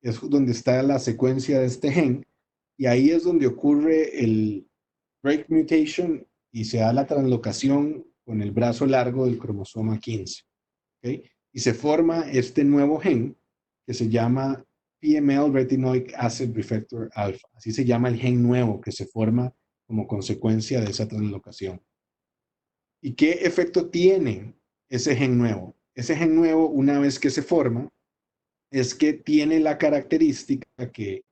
es donde está la secuencia de este gen, y ahí es donde ocurre el break mutation y se da la translocación con el brazo largo del cromosoma 15. ¿Okay? Y se forma este nuevo gen, que se llama PML Retinoic Acid Receptor Alpha. Así se llama el gen nuevo que se forma como consecuencia de esa translocación. ¿Y qué efecto tiene ese gen nuevo? Ese gen nuevo, una vez que se forma, es que tiene la característica que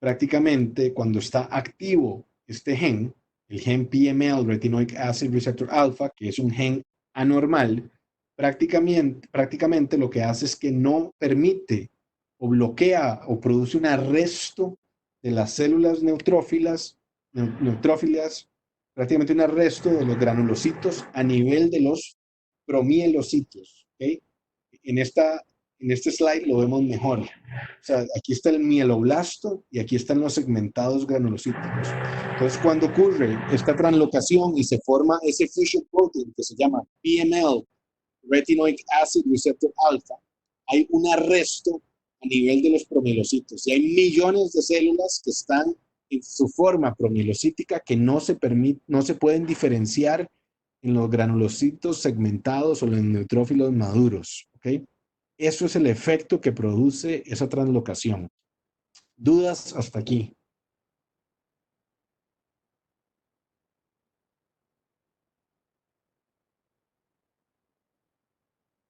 prácticamente cuando está activo este gen, el gen PML, Retinoic Acid Receptor Alpha, que es un gen anormal, prácticamente lo que hace es que no permite o bloquea o produce un arresto de las células neutrófilas, prácticamente un arresto de los granulocitos a nivel de los promielocitos. ¿Okay? En, en este slide lo vemos mejor. O sea, aquí está el mieloblasto y aquí están los segmentados granulocíticos. Entonces, cuando ocurre esta translocación y se forma ese fusion protein que se llama PML, Retinoic Acid Receptor Alpha, hay un arresto a nivel de los promielocitos y hay millones de células que están en su forma promielocítica que no se pueden diferenciar en los granulocitos segmentados o los neutrófilos maduros. ¿Okay? Eso es el efecto que produce esa translocación. ¿Dudas hasta aquí?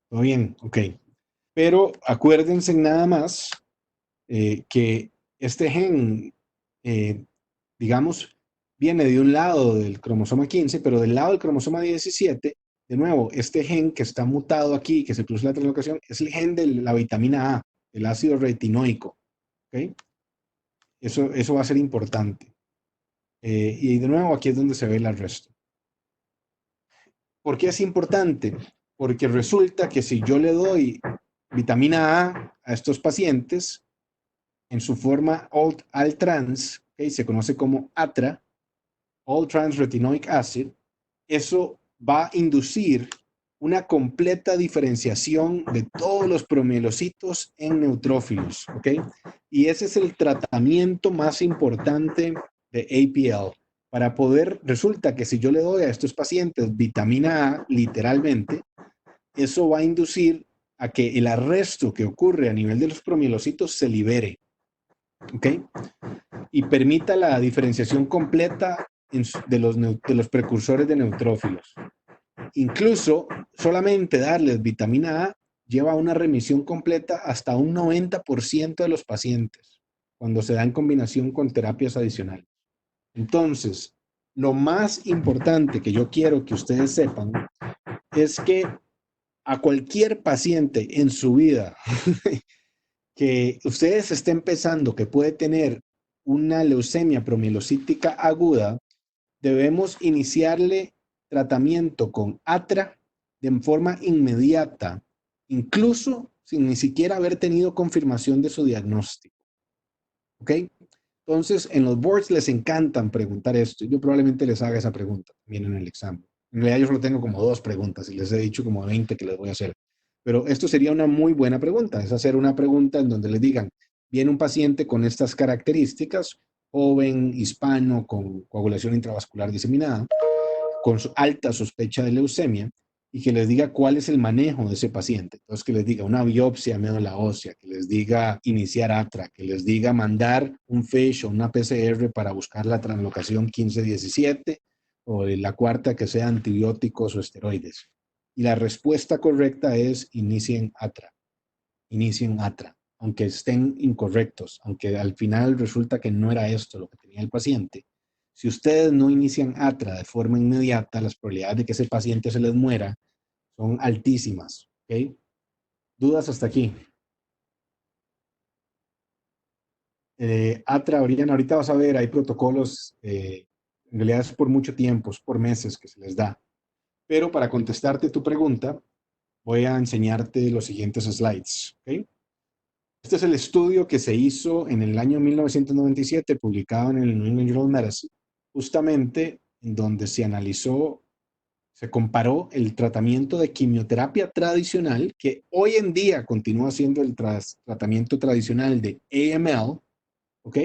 ¿Todo bien? Ok. Pero acuérdense nada más que este gen, digamos, viene de un lado del cromosoma 15, pero del lado del cromosoma 17, de nuevo, este gen que está mutado aquí, que se produce la translocación, es el gen de la vitamina A, el ácido retinoico. ¿Okay? Eso va a ser importante. Y de nuevo, aquí es donde se ve el arresto. ¿Por qué es importante? Porque resulta que si yo le doy vitamina A estos pacientes en su forma all-trans, ¿okay? Se conoce como ATRA, all-trans retinoic acid, eso va a inducir una completa diferenciación de todos los promielocitos en neutrófilos, ¿ok? Y ese es el tratamiento más importante de APL. Para poder, resulta que si yo le doy a estos pacientes vitamina A, literalmente, eso va a inducir a que el arresto que ocurre a nivel de los promielocitos se libere, ¿ok? Y permita la diferenciación completa de los precursores de neutrófilos. Incluso solamente darles vitamina A lleva a una remisión completa hasta un 90% de los pacientes cuando se da en combinación con terapias adicionales. Entonces, lo más importante que yo quiero que ustedes sepan es que a cualquier paciente en su vida que ustedes estén pensando que puede tener una leucemia promielocítica aguda, debemos iniciarle tratamiento con ATRA de forma inmediata, incluso sin ni siquiera haber tenido confirmación de su diagnóstico. ¿Ok? Entonces, en los boards les encantan preguntar esto. Yo probablemente les haga esa pregunta también en el examen. En realidad yo solo tengo como 2 preguntas y les he dicho como 20 que les voy a hacer. Pero esto sería una muy buena pregunta. Es hacer una pregunta en donde les digan, viene un paciente con estas características, joven, hispano, con coagulación intravascular diseminada, con alta sospecha de leucemia, y que les diga cuál es el manejo de ese paciente. Entonces, que les diga una biopsia médula ósea, que les diga iniciar ATRA, que les diga mandar un FISH o una PCR para buscar la translocación 15-17, o la cuarta que sea antibióticos o esteroides. Y la respuesta correcta es inicien ATRA, aunque estén incorrectos, aunque al final resulta que no era esto lo que tenía el paciente. Si ustedes no inician ATRA de forma inmediata, las probabilidades de que ese paciente se les muera son altísimas. ¿Okay? ¿Dudas hasta aquí? ATRA, ahorita vas a ver, hay protocolos, en realidad es por mucho tiempo, es por meses que se les da. Pero para contestarte tu pregunta, voy a enseñarte los siguientes slides. ¿Okay? Este es el estudio que se hizo en el año 1997, publicado en el New England Journal of Medicine, justamente en donde se analizó, se comparó el tratamiento de quimioterapia tradicional, que hoy en día continúa siendo el tratamiento tradicional de AML, ¿ok?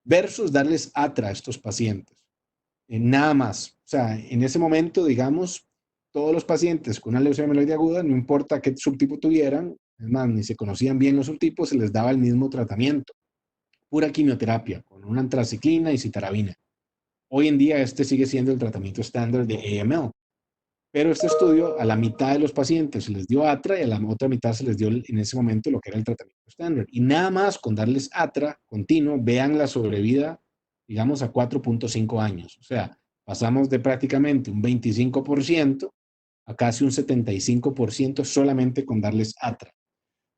Versus darles ATRA a estos pacientes. Nada más. O sea, en ese momento, digamos, todos los pacientes con una leucemia mieloide aguda, no importa qué subtipo tuvieran, Es más, ni se conocían bien los subtipos, se les daba el mismo tratamiento, pura quimioterapia, con una antraciclina y citarabina. Hoy en día este sigue siendo el tratamiento estándar de AML. Pero este estudio, a la mitad de los pacientes se les dio ATRA y a la otra mitad se les dio en ese momento lo que era el tratamiento estándar. Y nada más con darles ATRA continuo, vean la sobrevida, digamos, a 4.5 años. O sea, pasamos de prácticamente un 25% a casi un 75% solamente con darles ATRA.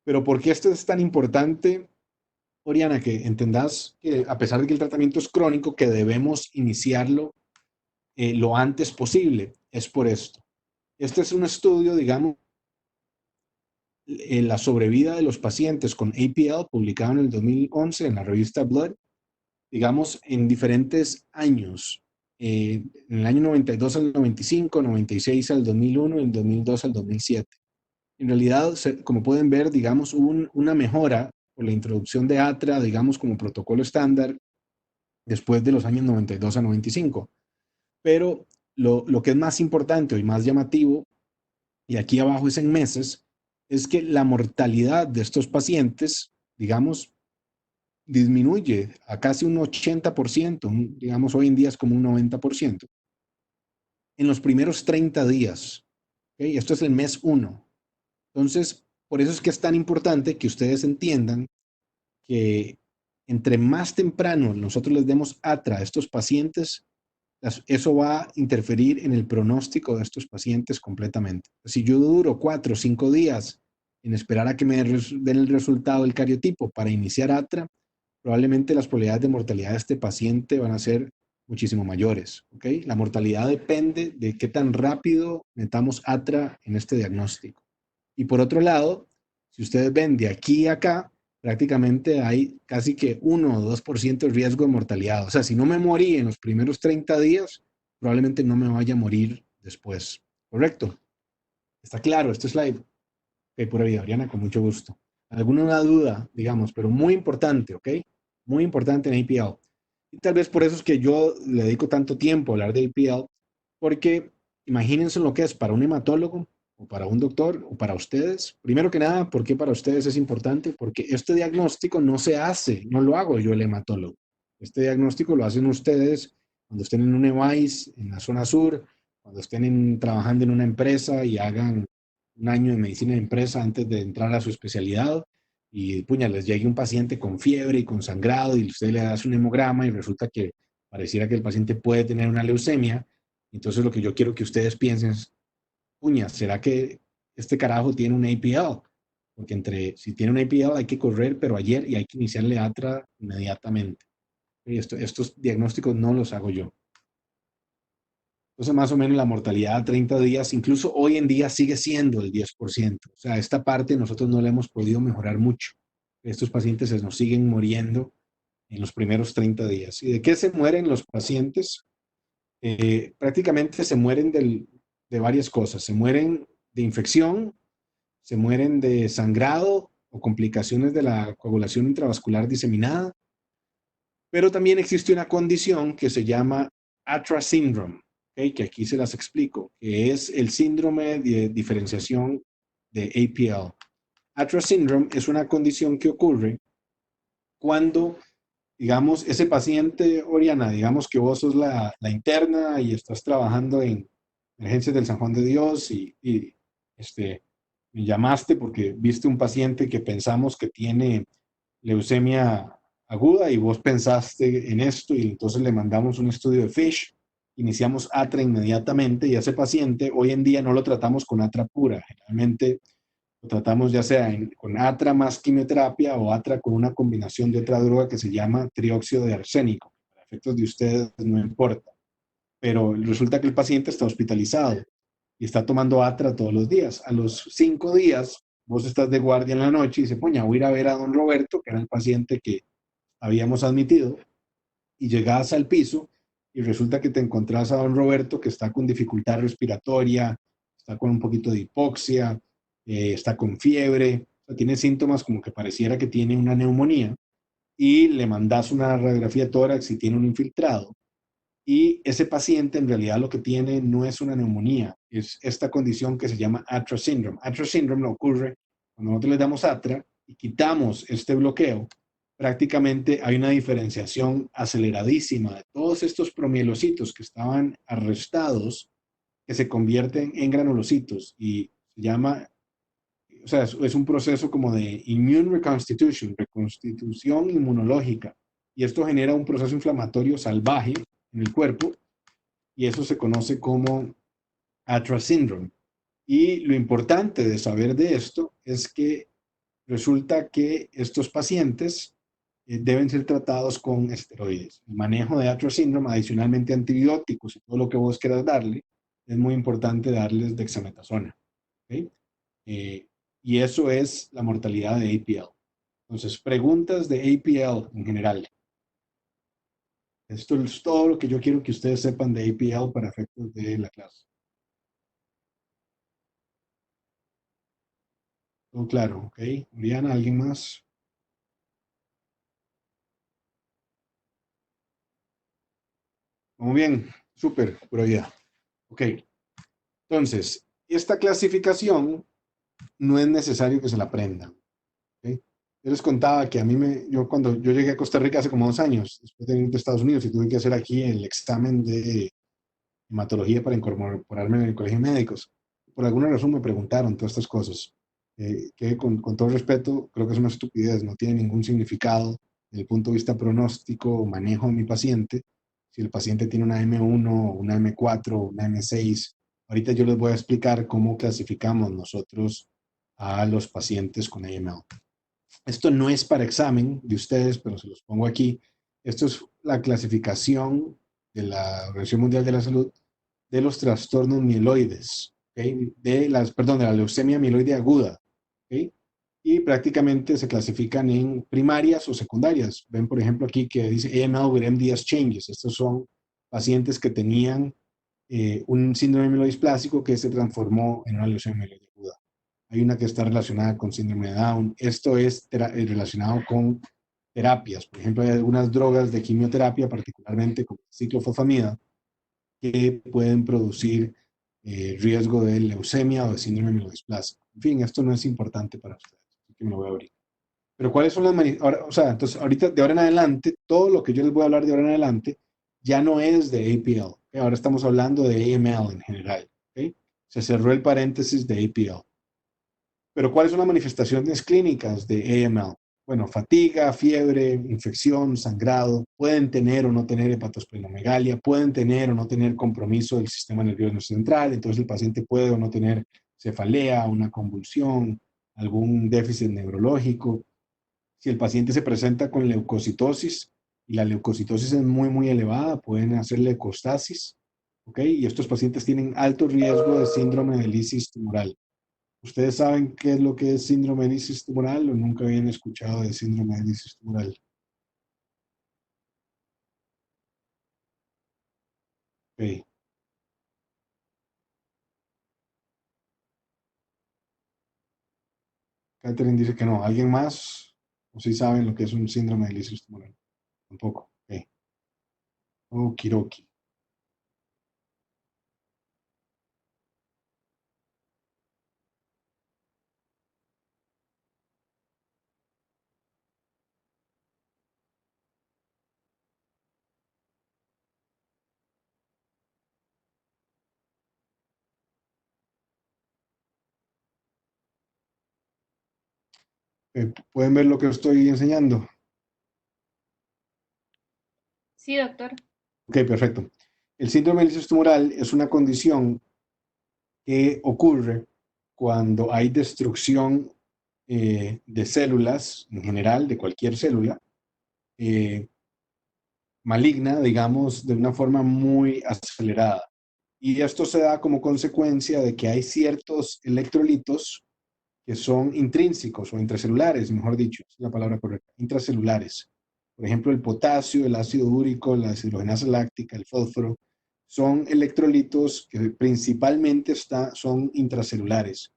Pero ¿por qué esto es tan importante, Oriana? Que entendás que a pesar de que el tratamiento es crónico, que debemos iniciarlo lo antes posible. Es por esto. Este es un estudio, digamos, en la sobrevida de los pacientes con APL, publicado en el 2011 en la revista Blood, digamos, en diferentes años. En el año 92 al 95, 96 al 2001, el 2002 al 2007. En realidad, como pueden ver, digamos, hubo una mejora por la introducción de ATRA, digamos, como protocolo estándar después de los años 92 a 95. Pero lo que es más importante y más llamativo, y aquí abajo es en meses, es que la mortalidad de estos pacientes, digamos, disminuye a casi un 80%, digamos hoy en día es como un 90%, en los primeros 30 días. ¿Okay? Esto es el mes 1. Entonces, por eso es que es tan importante que ustedes entiendan que entre más temprano nosotros les demos ATRA a estos pacientes, eso va a interferir en el pronóstico de estos pacientes completamente. Si yo duro 4 o 5 días en esperar a que me den el resultado del cariotipo para iniciar ATRA, probablemente las probabilidades de mortalidad de este paciente van a ser muchísimo mayores. ¿Okay? La mortalidad depende de qué tan rápido metamos ATRA en este diagnóstico. Y por otro lado, si ustedes ven de aquí a acá, prácticamente hay casi que 1 o 2% de riesgo de mortalidad. O sea, si no me morí en los primeros 30 días, probablemente no me vaya a morir después. ¿Correcto? ¿Está claro este slide? Ok, pura vida, Oriana, con mucho gusto. ¿Alguna duda, digamos, pero muy importante, ok? Muy importante en APL. Y tal vez por eso es que yo le dedico tanto tiempo a hablar de APL, porque imagínense lo que es para un hematólogo, o para un doctor, o para ustedes. Primero que nada, ¿por qué para ustedes es importante? Porque este diagnóstico no se hace, no lo hago yo el hematólogo. Este diagnóstico lo hacen ustedes cuando estén en un EVAIS en la zona sur, cuando estén trabajando en una empresa y hagan un año de medicina de empresa antes de entrar a su especialidad y puña, les llegue un paciente con fiebre y con sangrado y usted le hace un hemograma y resulta que pareciera que el paciente puede tener una leucemia. Entonces lo que yo quiero que ustedes piensen es, puña, ¿será que este carajo tiene un APL? Porque si tiene un APL hay que correr, pero ayer y hay que iniciarle ATRA inmediatamente. Y estos diagnósticos no los hago yo. Entonces, más o menos la mortalidad a 30 días, incluso hoy en día sigue siendo el 10%. O sea, esta parte nosotros no la hemos podido mejorar mucho. Estos pacientes se nos siguen muriendo en los primeros 30 días. ¿Y de qué se mueren los pacientes? Prácticamente se mueren de varias cosas. Se mueren de infección, se mueren de sangrado o complicaciones de la coagulación intravascular diseminada, pero también existe una condición que se llama ATRA syndrome, ¿okay? Que aquí se las explico, que es el síndrome de diferenciación de APL. ATRA syndrome es una condición que ocurre cuando, digamos, ese paciente, Oriana, digamos que vos sos la interna y estás trabajando en emergencias del San Juan de Dios y me llamaste porque viste un paciente que pensamos que tiene leucemia aguda y vos pensaste en esto y entonces le mandamos un estudio de FISH, iniciamos ATRA inmediatamente y ese paciente hoy en día no lo tratamos con ATRA pura, generalmente lo tratamos ya sea con ATRA más quimioterapia o ATRA con una combinación de otra droga que se llama trióxido de arsénico. Para efectos de ustedes no importa, pero resulta que el paciente está hospitalizado y está tomando ATRA todos los días. A los 5 días, vos estás de guardia en la noche y dice, puña, voy a ir a ver a don Roberto, que era el paciente que habíamos admitido, y llegas al piso y resulta que te encontrás a don Roberto que está con dificultad respiratoria, está con un poquito de hipoxia, está con fiebre, o sea, tiene síntomas como que pareciera que tiene una neumonía y le mandas una radiografía de tórax y tiene un infiltrado. Y ese paciente en realidad lo que tiene no es una neumonía, es esta condición que se llama ATRA syndrome. ATRA syndrome ocurre Cuando nosotros le damos ATRA y quitamos este bloqueo, prácticamente hay una diferenciación aceleradísima de todos estos promielocitos que estaban arrestados, que se convierten en granulocitos y se llama, o sea, es un proceso como de immune reconstitution, reconstitución inmunológica, y esto genera un proceso inflamatorio salvaje en el cuerpo, y eso se conoce como ATRA syndrome. Y lo importante de saber de esto es que resulta que estos pacientes deben ser tratados con esteroides. El manejo de Atrial Syndrome, adicionalmente antibióticos y todo lo que vos quieras darle, es muy importante darles dexametasona. ¿Okay? Y eso es la mortalidad de APL. Entonces, preguntas de APL en general. Esto es todo lo que yo quiero que ustedes sepan de APL para efectos de la clase. Todo claro, ¿ok? Oriana, ¿alguien más? Muy bien, súper, por allá. Ok, entonces, esta clasificación no es necesario que se la aprendan. ¿Okay? Yo les contaba que a mí yo cuando yo llegué a Costa Rica hace como 2 años, después de ir a Estados Unidos, y tuve que hacer aquí el examen de hematología para incorporarme en el colegio de médicos. Por alguna razón me preguntaron todas estas cosas, que con todo respeto creo que es una estupidez, no tiene ningún significado desde el punto de vista pronóstico o manejo de mi paciente. Si el paciente tiene una M1, una M4, una M6, ahorita yo les voy a explicar cómo clasificamos nosotros a los pacientes con AML. Esto no es para examen de ustedes, pero se los pongo aquí. Esto es la clasificación de la Organización Mundial de la Salud de los trastornos mieloides, ¿okay? De la leucemia mieloide aguda, ¿okay? Y prácticamente se clasifican en primarias o secundarias. Ven, por ejemplo, aquí que dice AML with MDS changes. Estos son pacientes que tenían un síndrome mieloisplásico que se transformó en una leucemia mieloide aguda. Hay una que está relacionada con síndrome de Down. Esto es relacionado con terapias. Por ejemplo, hay algunas drogas de quimioterapia, particularmente como ciclofosfamida, que pueden producir riesgo de leucemia o de síndrome mielodisplásico. En fin, esto no es importante para ustedes, así que me lo voy a abrir. Pero ¿cuáles son las o sea, entonces ahorita de ahora en adelante, todo lo que yo les voy a hablar de ahora en adelante ya no es de APL. ¿Okay? Ahora estamos hablando de AML en general. ¿Okay? Se cerró el paréntesis de APL. Pero ¿cuáles son las manifestaciones clínicas de AML? Bueno, fatiga, fiebre, infección, sangrado, pueden tener o no tener hepatosplenomegalia, pueden tener o no tener compromiso del sistema nervioso central, entonces el paciente puede o no tener cefalea, una convulsión, algún déficit neurológico. Si el paciente se presenta con leucocitosis y la leucocitosis es muy, muy elevada, pueden hacer leucostasis, ¿ok? Y estos pacientes tienen alto riesgo de síndrome de lisis tumoral. ¿Ustedes saben qué es lo que es síndrome de lisis tumoral o nunca habían escuchado de síndrome de lisis tumoral? Ok. Catherine dice que no. ¿Alguien más? ¿O sí saben lo que es un síndrome de lisis tumoral? Tampoco. Ok. Okidoki. ¿Pueden ver lo que estoy enseñando? Sí, doctor. Ok, perfecto. El síndrome de lisis tumoral es una condición que ocurre cuando hay destrucción de células, en general, de cualquier célula, eh, maligna, digamos, de una forma muy acelerada. Y esto se da como consecuencia de que hay ciertos electrolitos que son intrínsecos o intracelulares, mejor dicho, es la palabra correcta, intracelulares. Por ejemplo, el potasio, el ácido úrico, la deshidrogenasa láctica, el fósforo, son electrolitos que principalmente son intracelulares.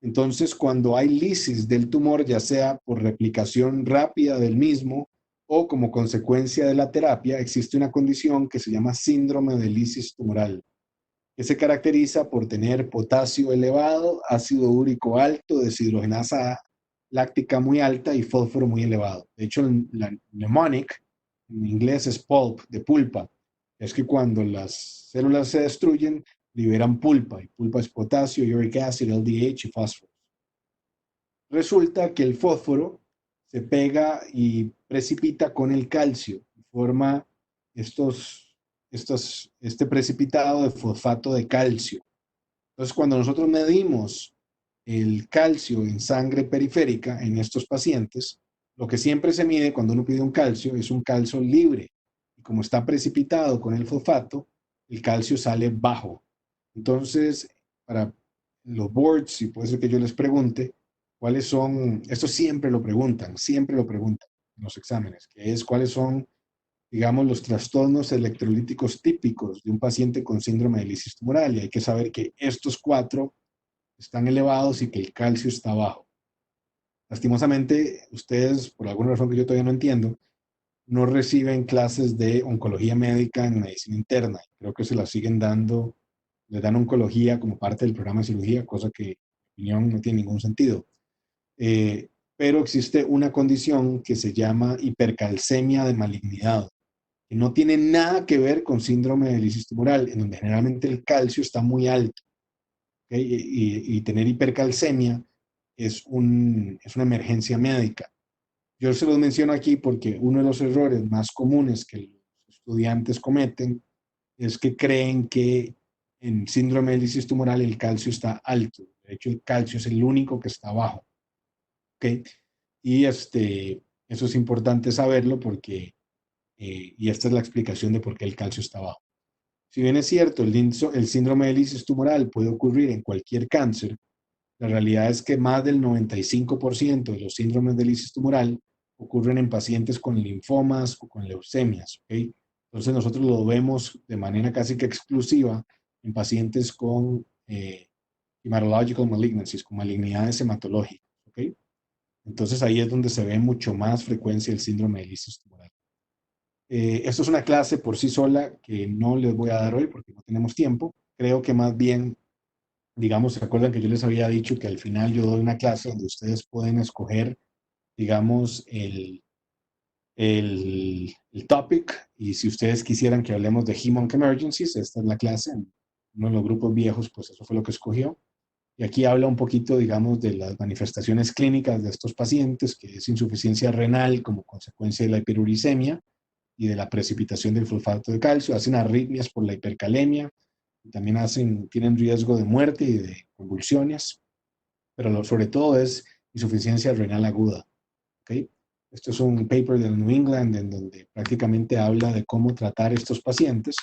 Entonces, cuando hay lisis del tumor, ya sea por replicación rápida del mismo o como consecuencia de la terapia, existe una condición que se llama síndrome de lisis tumoral, que se caracteriza por tener potasio elevado, ácido úrico alto, deshidrogenasa láctica muy alta y fósforo muy elevado. De hecho, la mnemonic en inglés es pulp, de pulpa. Es que cuando las células se destruyen, liberan pulpa, y pulpa es potasio, uric acid, LDH y fósforo. Resulta que el fósforo se pega y precipita con el calcio y forma este precipitado de fosfato de calcio. Entonces, cuando nosotros medimos el calcio en sangre periférica en estos pacientes, lo que siempre se mide cuando uno pide un calcio es un calcio libre. Y como está precipitado con el fosfato, el calcio sale bajo. Entonces, para los boards, si puede ser que yo les pregunte, ¿cuáles son? Esto siempre lo preguntan en los exámenes, que es cuáles son, digamos, los trastornos electrolíticos típicos de un paciente con síndrome de lisis tumoral. Y hay que saber que estos 4 están elevados y que el calcio está bajo. Lastimosamente, ustedes, por alguna razón que yo todavía no entiendo, no reciben clases de oncología médica en medicina interna. Creo que se las siguen dando, les dan oncología como parte del programa de cirugía, cosa que, en mi opinión, no tiene ningún sentido. Pero existe una condición que se llama hipercalcemia de malignidad, que no tiene nada que ver con síndrome de lisis tumoral, en donde generalmente el calcio está muy alto. ¿Okay? Y tener hipercalcemia es una emergencia médica. Yo se los menciono aquí porque uno de los errores más comunes que los estudiantes cometen es que creen que en síndrome de lisis tumoral el calcio está alto. De hecho, el calcio es el único que está bajo. ¿Okay? Y eso es importante saberlo porque, y esta es la explicación de por qué el calcio está bajo. Si bien es cierto, el síndrome de lisis tumoral puede ocurrir en cualquier cáncer, la realidad es que más del 95% de los síndromes de lisis tumoral ocurren en pacientes con linfomas o con leucemias. ¿Okay? Entonces nosotros lo vemos de manera casi que exclusiva en pacientes con hematological malignancies, con malignidades hematológicas. ¿Okay? Entonces ahí es donde se ve mucho más frecuencia el síndrome de lisis tumoral. Esto es una clase por sí sola que no les voy a dar hoy porque no tenemos tiempo. Creo que más bien, digamos, ¿se acuerdan que yo les había dicho que al final yo doy una clase donde ustedes pueden escoger, digamos, el topic? Y si ustedes quisieran que hablemos de Hem-Onc Emergencies, esta es la clase. Uno de los grupos viejos, pues eso fue lo que escogió. Y aquí habla un poquito, digamos, de las manifestaciones clínicas de estos pacientes, que es insuficiencia renal como consecuencia de la hiperuricemia y de la precipitación del fosfato de calcio. Hacen arritmias por la hipercalemia, y también tienen riesgo de muerte y de convulsiones, pero sobre todo es insuficiencia renal aguda. ¿Okay? Esto es un paper del New England en donde prácticamente habla de cómo tratar estos pacientes,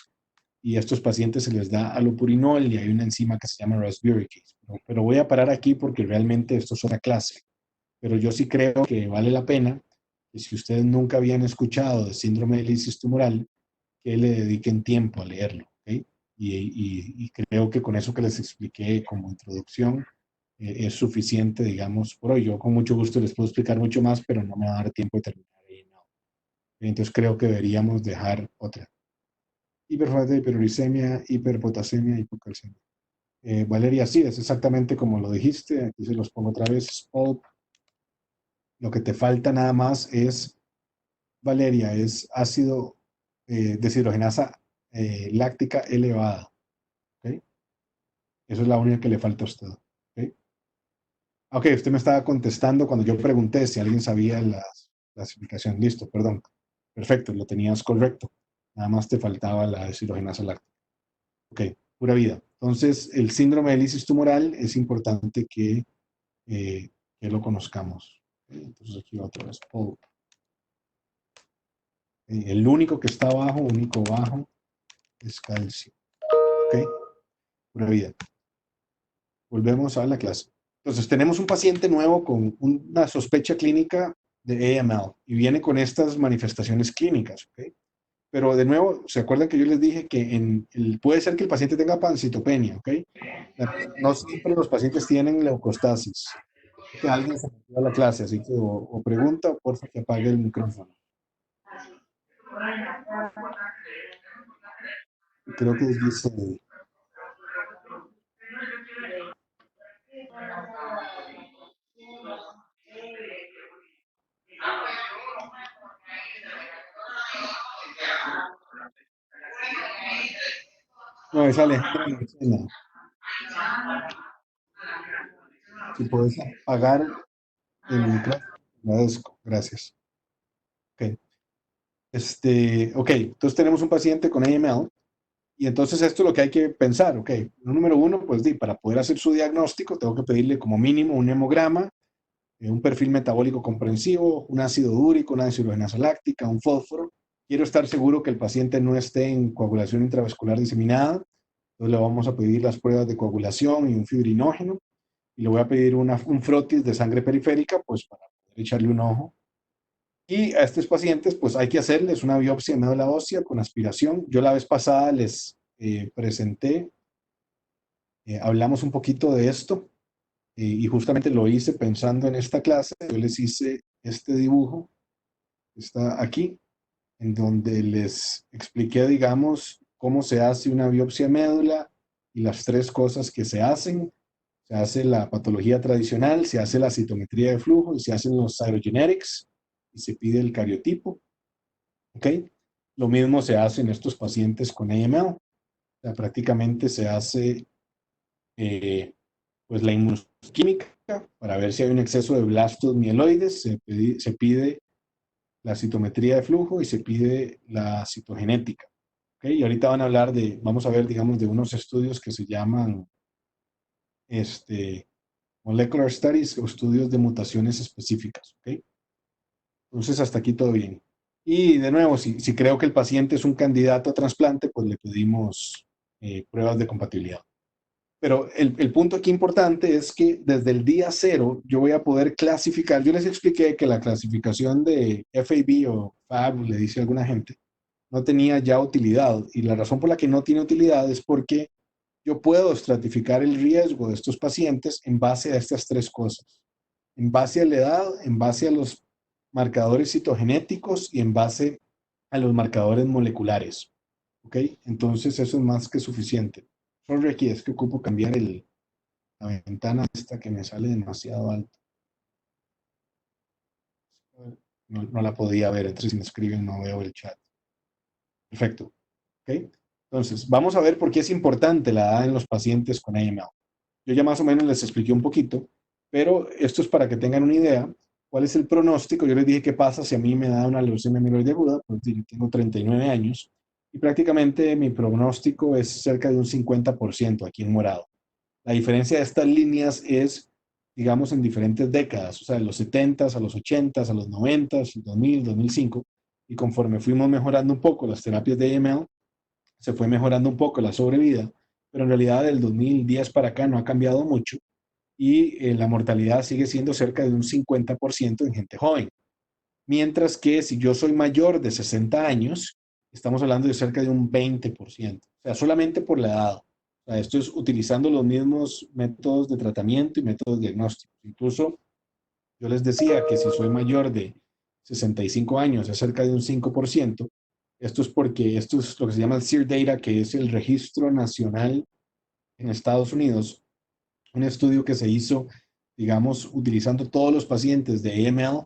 y a estos pacientes se les da allopurinol y hay una enzima que se llama rasburicase. Pero voy a parar aquí porque realmente esto es otra clase. Pero yo sí creo que vale la pena que si ustedes nunca habían escuchado de síndrome de lisis tumoral, que le dediquen tiempo a leerlo. ¿Okay? Y creo que con eso que les expliqué como introducción es suficiente, digamos, por hoy. Yo con mucho gusto les puedo explicar mucho más, pero no me va a dar tiempo de terminar ahí, no. Entonces creo que deberíamos dejar otra. Hiperfosfato, hiperuricemia, hiperpotasemia, hipocalcemia. Valeria, sí, es exactamente como lo dijiste. Aquí se los pongo otra vez. PULP. Lo que te falta nada más es, Valeria, es ácido deshidrogenasa láctica elevada. ¿Okay? Eso es la única que le falta a usted. ¿Okay? Ok, usted me estaba contestando cuando yo pregunté si alguien sabía la clasificación. Listo, perdón. Perfecto, lo tenías correcto. Nada más te faltaba la deshidrogenasa láctica. Ok, pura vida. Entonces, el síndrome de lisis tumoral es importante que lo conozcamos. Entonces, aquí otra vez. El único que está bajo, único bajo, es calcio. Ok, pura vida. Volvemos a la clase. Entonces, tenemos un paciente nuevo con una sospecha clínica de AML y viene con estas manifestaciones clínicas. ¿Okay? Pero de nuevo, ¿se acuerdan que yo les dije que puede ser que el paciente tenga pancitopenia? ¿Okay? No siempre los pacientes tienen leucostasis. Que alguien se metió a la clase, así que o pregunta o porfa que apague el micrófono. Creo que dice No, es Alejandra Marcela. Si puedes apagar el micrófono, agradezco. Gracias. Ok. Ok, entonces tenemos un paciente con AML y entonces esto es lo que hay que pensar. Ok, número uno, pues para poder hacer su diagnóstico tengo que pedirle como mínimo un hemograma, un perfil metabólico comprensivo, un ácido úrico, una deshidrogenasa láctica, un fósforo. Quiero estar seguro que el paciente no esté en coagulación intravascular diseminada. Entonces le vamos a pedir las pruebas de coagulación y un fibrinógeno. Y le voy a pedir un frotis de sangre periférica, pues para poder echarle un ojo. Y a estos pacientes, pues hay que hacerles una biopsia de médula ósea con aspiración. Yo la vez pasada les presenté, hablamos un poquito de esto y justamente lo hice pensando en esta clase. Yo les hice este dibujo, está aquí, en donde les expliqué, digamos, cómo se hace una biopsia de médula y las tres cosas que se hacen. Se hace la patología tradicional, se hace la citometría de flujo y se hacen los cytogenetics y se pide el cariotipo. ¿Ok? Lo mismo se hace en estos pacientes con AML. O sea, prácticamente se hace pues la inmunoquímica para ver si hay un exceso de blastos mieloides, se pide la citometría de flujo y se pide la citogenética. ¿Ok? Y ahorita vamos a ver, digamos, de unos estudios que se llaman molecular studies o estudios de mutaciones específicas. ¿Ok? Entonces, hasta aquí todo bien. Y de nuevo, si creo que el paciente es un candidato a trasplante, pues le pedimos pruebas de compatibilidad. Pero el punto aquí importante es que desde el día cero yo voy a poder clasificar. Yo les expliqué que la clasificación de FAB o FAB, le dice alguna gente, no tenía ya utilidad. Y la razón por la que no tiene utilidad es porque yo puedo estratificar el riesgo de estos pacientes en base a estas tres cosas. En base a la edad, en base a los marcadores citogenéticos y en base a los marcadores moleculares. ¿Ok? Entonces eso es más que suficiente. Sorry aquí, es que ocupo cambiar la ventana esta que me sale demasiado alta. No la podía ver, entonces si me escriben no veo el chat. Perfecto. ¿Ok? Entonces, vamos a ver por qué es importante la edad en los pacientes con AML. Yo ya más o menos les expliqué un poquito, pero esto es para que tengan una idea. ¿Cuál es el pronóstico? Yo les dije qué pasa si a mí me da una leucemia amiloide aguda. Pues yo tengo 39 años y prácticamente mi pronóstico es cerca de un 50% aquí en morado. La diferencia de estas líneas es, digamos, en diferentes décadas, o sea, de los 70s a los 80s, a los 90s, 2000, 2005, y conforme fuimos mejorando un poco las terapias de AML, se fue mejorando un poco la sobrevida, pero en realidad del 2010 para acá no ha cambiado mucho y la mortalidad sigue siendo cerca de un 50% en gente joven. Mientras que si yo soy mayor de 60 años, estamos hablando de cerca de un 20%, o sea, solamente por la edad. O sea, esto es utilizando los mismos métodos de tratamiento y métodos diagnósticos. Incluso yo les decía que si soy mayor de 65 años, es cerca de un 5%. Esto es porque esto es lo que se llama el SEER Data, que es el registro nacional en Estados Unidos, un estudio que se hizo, digamos, utilizando todos los pacientes de AML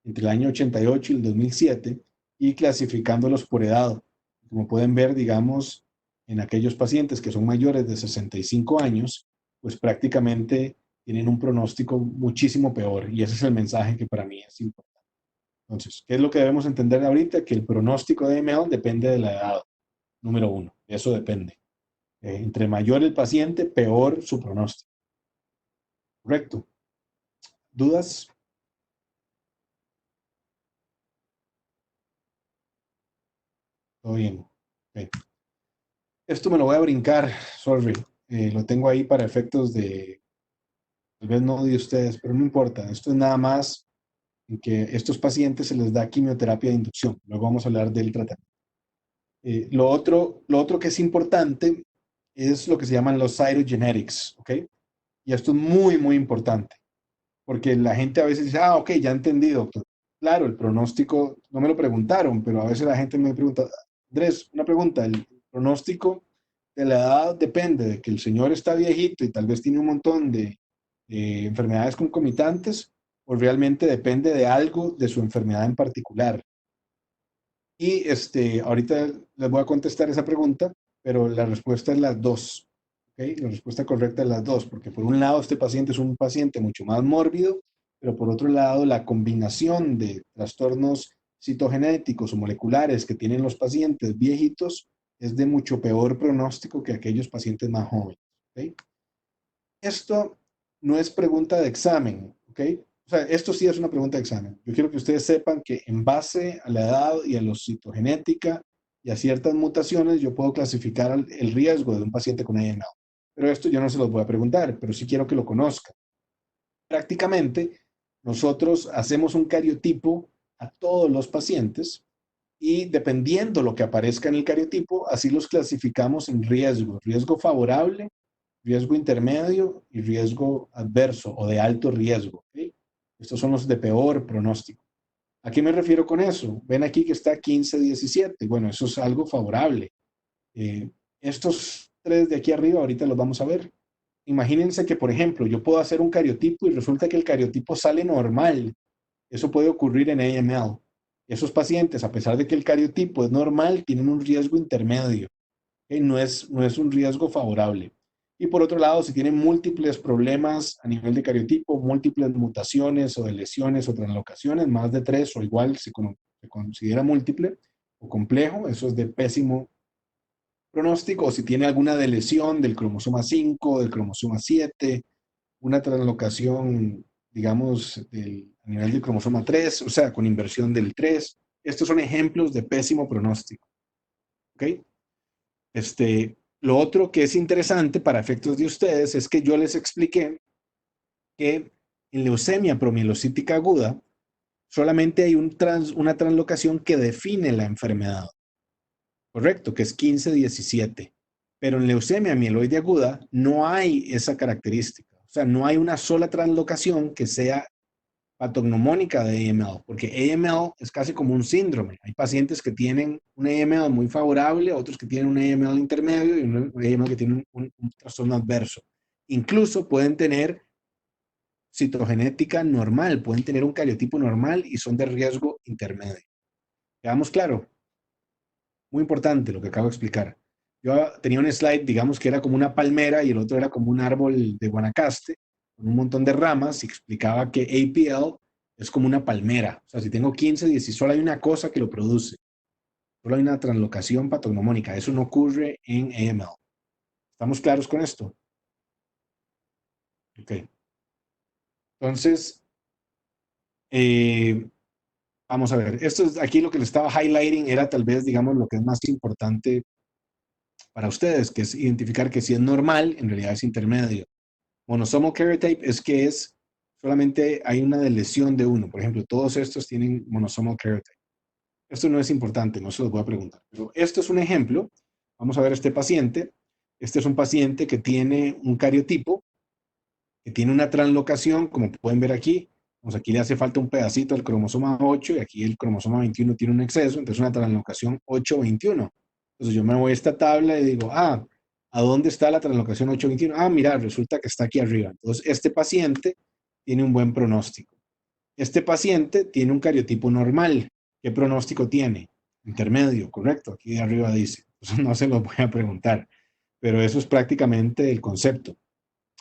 entre el año 88 y el 2007 y clasificándolos por edad. Como pueden ver, digamos, en aquellos pacientes que son mayores de 65 años, pues prácticamente tienen un pronóstico muchísimo peor y ese es el mensaje que para mí es importante. Entonces, ¿qué es lo que debemos entender ahorita? Que el pronóstico de AML depende de la edad, número uno, eso depende. Entre mayor el paciente, peor su pronóstico. Correcto. ¿Dudas? Todo bien. Okay. Esto me lo voy a brincar, sorry. Lo tengo ahí para efectos de, tal vez no de ustedes, pero no importa. Esto es nada más en que a estos pacientes se les da quimioterapia de inducción. Luego vamos a hablar del tratamiento. Lo otro que es importante es lo que se llaman los cytogenetics, ¿ok? Y esto es muy, muy importante, porque la gente a veces dice, ah, ok, ya entendí, doctor. Claro, el pronóstico, no me lo preguntaron, pero a veces la gente me pregunta, Andrés, una pregunta, el pronóstico de la edad depende de que el señor está viejito y tal vez tiene un montón de enfermedades concomitantes, o realmente depende de algo de su enfermedad en particular. Y ahorita les voy a contestar esa pregunta, pero la respuesta es las dos. ¿Ok? La respuesta correcta es las dos, porque por un lado este paciente es un paciente mucho más mórbido, pero por otro lado la combinación de trastornos citogenéticos o moleculares que tienen los pacientes viejitos es de mucho peor pronóstico que aquellos pacientes más jóvenes. ¿Ok? Esto no es pregunta de examen, ¿ok? O sea, esto sí es una pregunta de examen. Yo quiero que ustedes sepan que en base a la edad y a la citogenética y a ciertas mutaciones, yo puedo clasificar el riesgo de un paciente con AML. Pero esto yo no se los voy a preguntar, pero sí quiero que lo conozcan. Prácticamente, nosotros hacemos un cariotipo a todos los pacientes y dependiendo lo que aparezca en el cariotipo, así los clasificamos en riesgo. Riesgo favorable, riesgo intermedio y riesgo adverso o de alto riesgo. ¿Okay? Estos son los de peor pronóstico. ¿A qué me refiero con eso? Ven aquí que está 15-17. Bueno, eso es algo favorable. Estos tres de aquí arriba, ahorita los vamos a ver. Imagínense que, por ejemplo, yo puedo hacer un cariotipo y resulta que el cariotipo sale normal. Eso puede ocurrir en AML. Esos pacientes, a pesar de que el cariotipo es normal, tienen un riesgo intermedio. ¿Okay? No es un riesgo favorable. Y por otro lado, si tienen múltiples problemas a nivel de cariotipo, múltiples mutaciones o de lesiones o translocaciones, más de 3 o igual se considera múltiple o complejo, eso es de pésimo pronóstico. O si tiene alguna lesión del cromosoma 5, del cromosoma 7, una translocación, digamos, a nivel del cromosoma 3, o sea, con inversión del 3. Estos son ejemplos de pésimo pronóstico. ¿Ok? Lo otro que es interesante para efectos de ustedes es que yo les expliqué que en leucemia promielocítica aguda solamente hay una translocación que define la enfermedad, correcto, que es 15-17. Pero en leucemia mieloide aguda no hay esa característica. O sea, no hay una sola translocación que sea patognomónica de AML, porque AML es casi como un síndrome. Hay pacientes que tienen un AML muy favorable, otros que tienen un AML intermedio y un AML que tiene un trastorno adverso. Incluso pueden tener citogenética normal, pueden tener un cariotipo normal y son de riesgo intermedio. ¿Quedamos claro? Muy importante lo que acabo de explicar. Yo tenía un slide, digamos que era como una palmera y el otro era como un árbol de Guanacaste, con un montón de ramas y explicaba que APL es como una palmera. O sea, si tengo 15, solo hay una cosa que lo produce. Solo hay una translocación patognomónica. Eso no ocurre en AML. ¿Estamos claros con esto? Ok. Entonces, vamos a ver. Esto es aquí lo que le estaba highlighting era tal vez, digamos, lo que es más importante para ustedes, que es identificar que si es normal, en realidad es intermedio. Monosomal karyotype es que solamente hay una lesión de uno. Por ejemplo, todos estos tienen monosomal karyotype. Esto no es importante, no se los voy a preguntar. Pero esto es un ejemplo. Vamos a ver este paciente. Este es un paciente que tiene un cariotipo, que tiene una translocación, como pueden ver aquí. Pues aquí le hace falta un pedacito al cromosoma 8 y aquí el cromosoma 21 tiene un exceso, entonces una translocación 8-21. Entonces yo me voy a esta tabla y digo, ¿a dónde está la translocación 8-21? Mira, resulta que está aquí arriba. Entonces este paciente tiene un buen pronóstico. Este paciente tiene un cariotipo normal. ¿Qué pronóstico tiene? Intermedio, correcto. Aquí de arriba dice. Entonces no se lo voy a preguntar, pero eso es prácticamente el concepto.